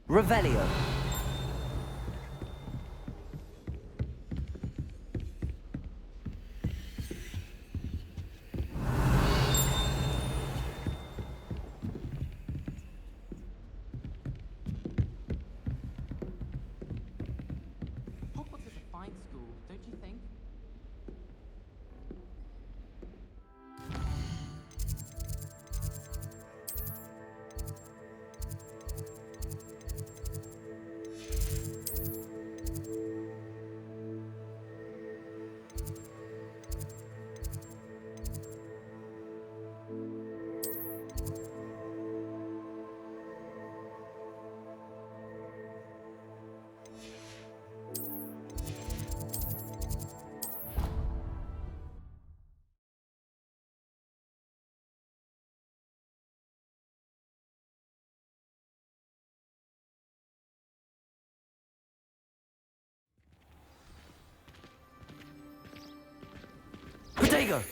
Revelio. Hogwarts is a fine school, don't you think? Protego!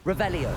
Revelio.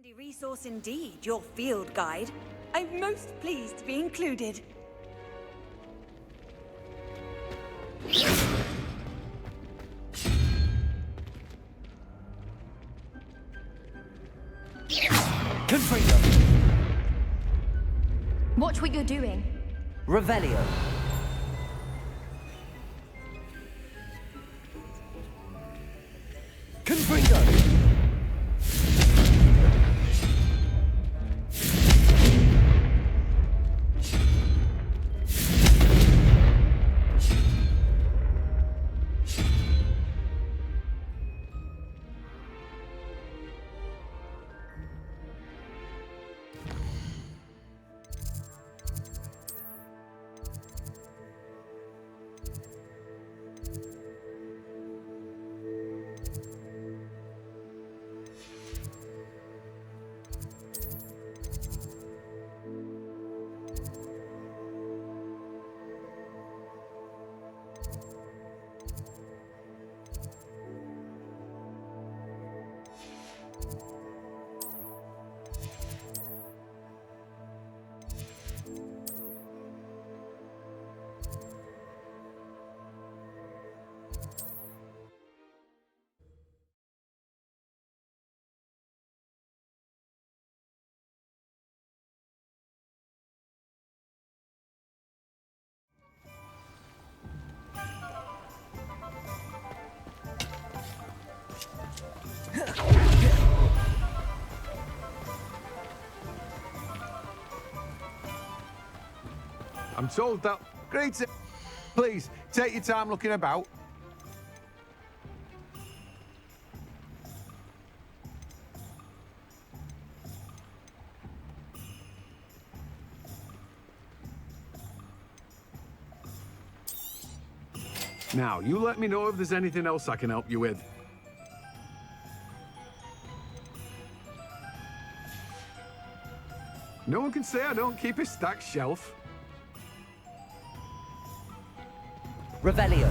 Handy resource indeed, your field guide. I'm most pleased to be included. Confringo. Watch what you're doing. Revelio. Confringo. I'm told that... Great. Please, take your time looking about. Now, you let me know if there's anything else I can help you with. No one can say I don't keep a stacked shelf. Revelio.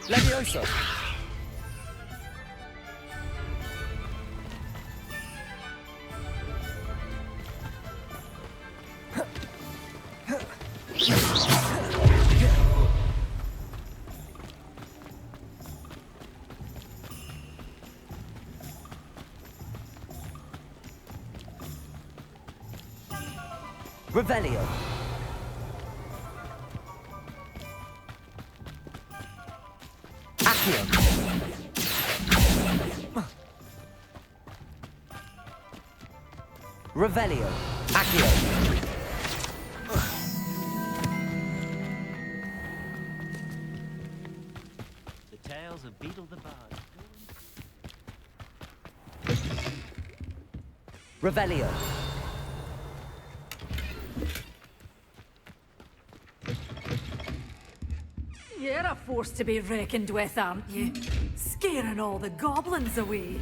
Levioso. Revelio. Accio. Revelio. Accio. The tales of Beetle the Bard. Revelio. You're a force to be reckoned with, aren't you? Scaring all the goblins away.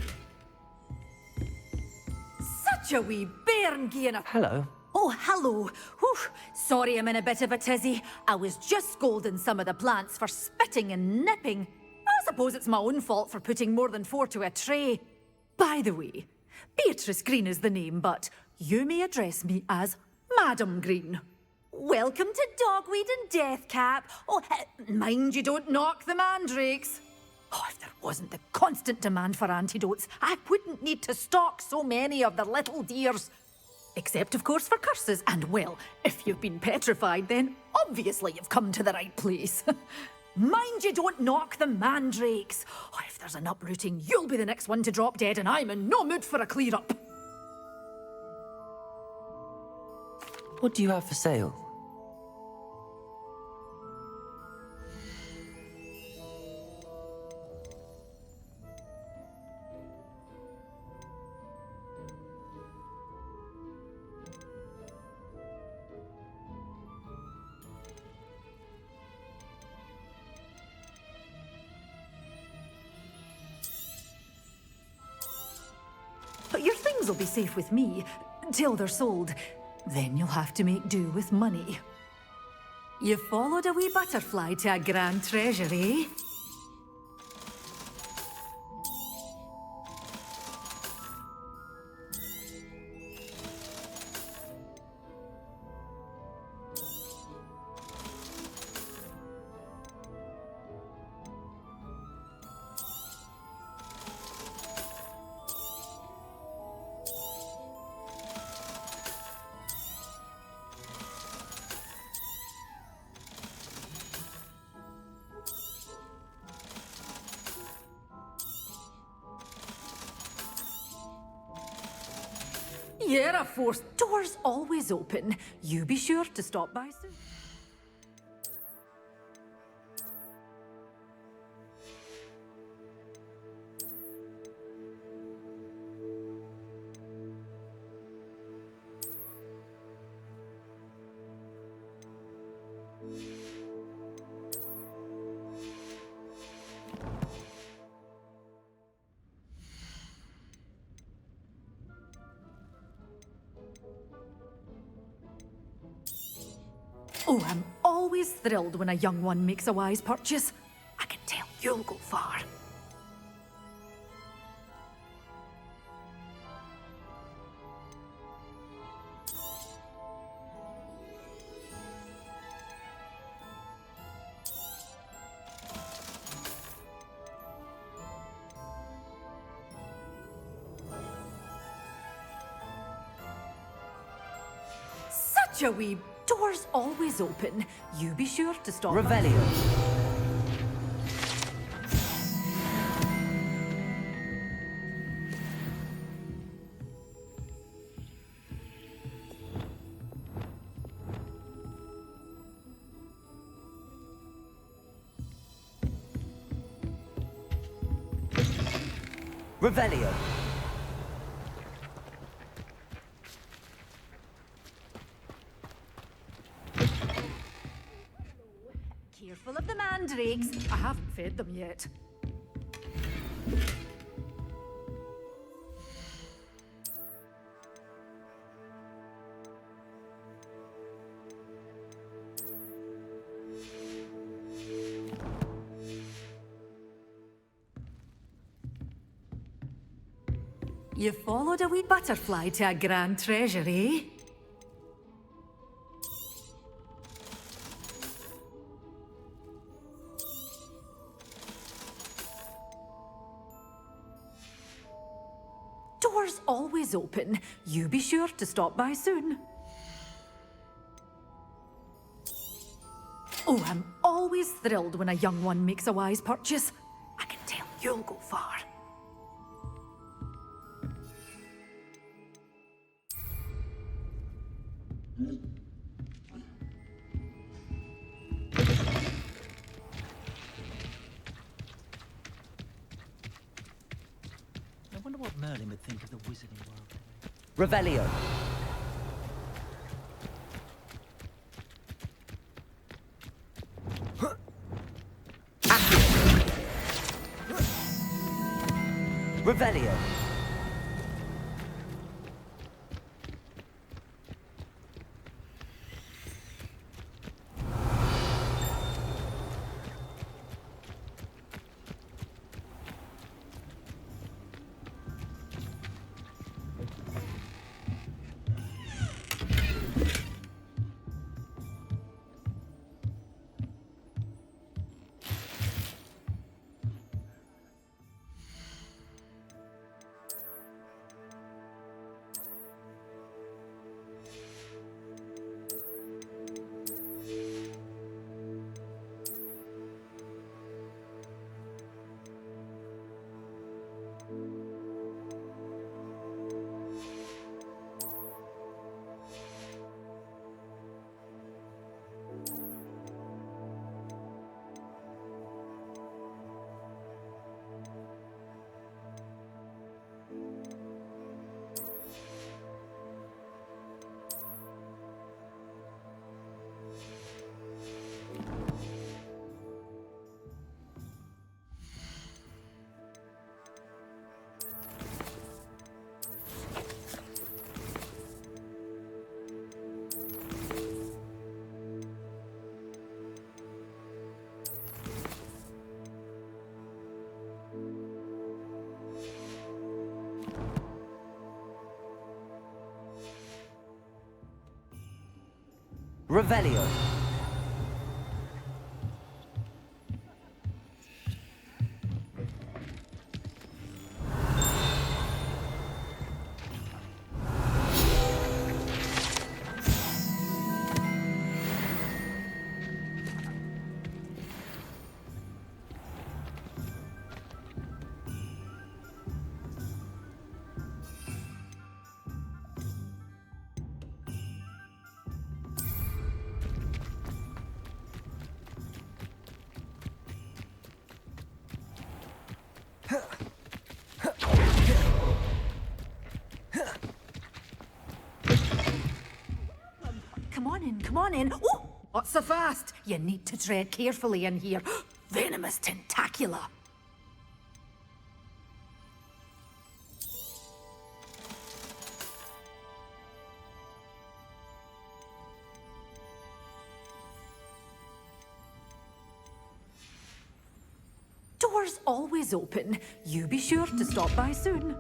Such a wee bairn gain a... Hello. Oh, hello. Whew. Sorry I'm in a bit of a tizzy. I was just scolding some of the plants for spitting and nipping. I suppose it's my own fault for putting more than 4 to a tray. By the way, Beatrice Green is the name, but you may address me as Madam Green. Welcome to Dogweed and Deathcap. Oh, mind you don't knock the mandrakes. Oh, if there wasn't the constant demand for antidotes, I wouldn't need to stock so many of the little dears. Except, of course, for curses. And, well, if you've been petrified, then obviously you've come to the right place. Mind you don't knock the mandrakes. Oh, if there's an uprooting, you'll be the next one to drop dead, and I'm in no mood for a clear-up. What do you have for sale? But your things will be safe with me, till they're sold. Then you'll have to make do with money. You followed a wee butterfly to a grand treasure, eh? You're a force. Doors always open. You be sure to stop by soon. Oh, I'm always thrilled when a young one makes a wise purchase. I can tell you'll go far. Such a wee... Doors always open. You be sure to stop. Revelio. Revelio. Careful of the mandrakes. I haven't fed them yet. You followed a wee butterfly to a grand treasure, eh? Doors always open. You be sure to stop by soon. Oh, I'm always thrilled when a young one makes a wise purchase. I can tell you'll go far. I wonder what Merlin would think of the wizarding world. Revelio. Revelio. Revelio. Come on in. Oh, not so fast. You need to tread carefully in here. Venomous tentacula. Doors always open. You be sure to stop by soon.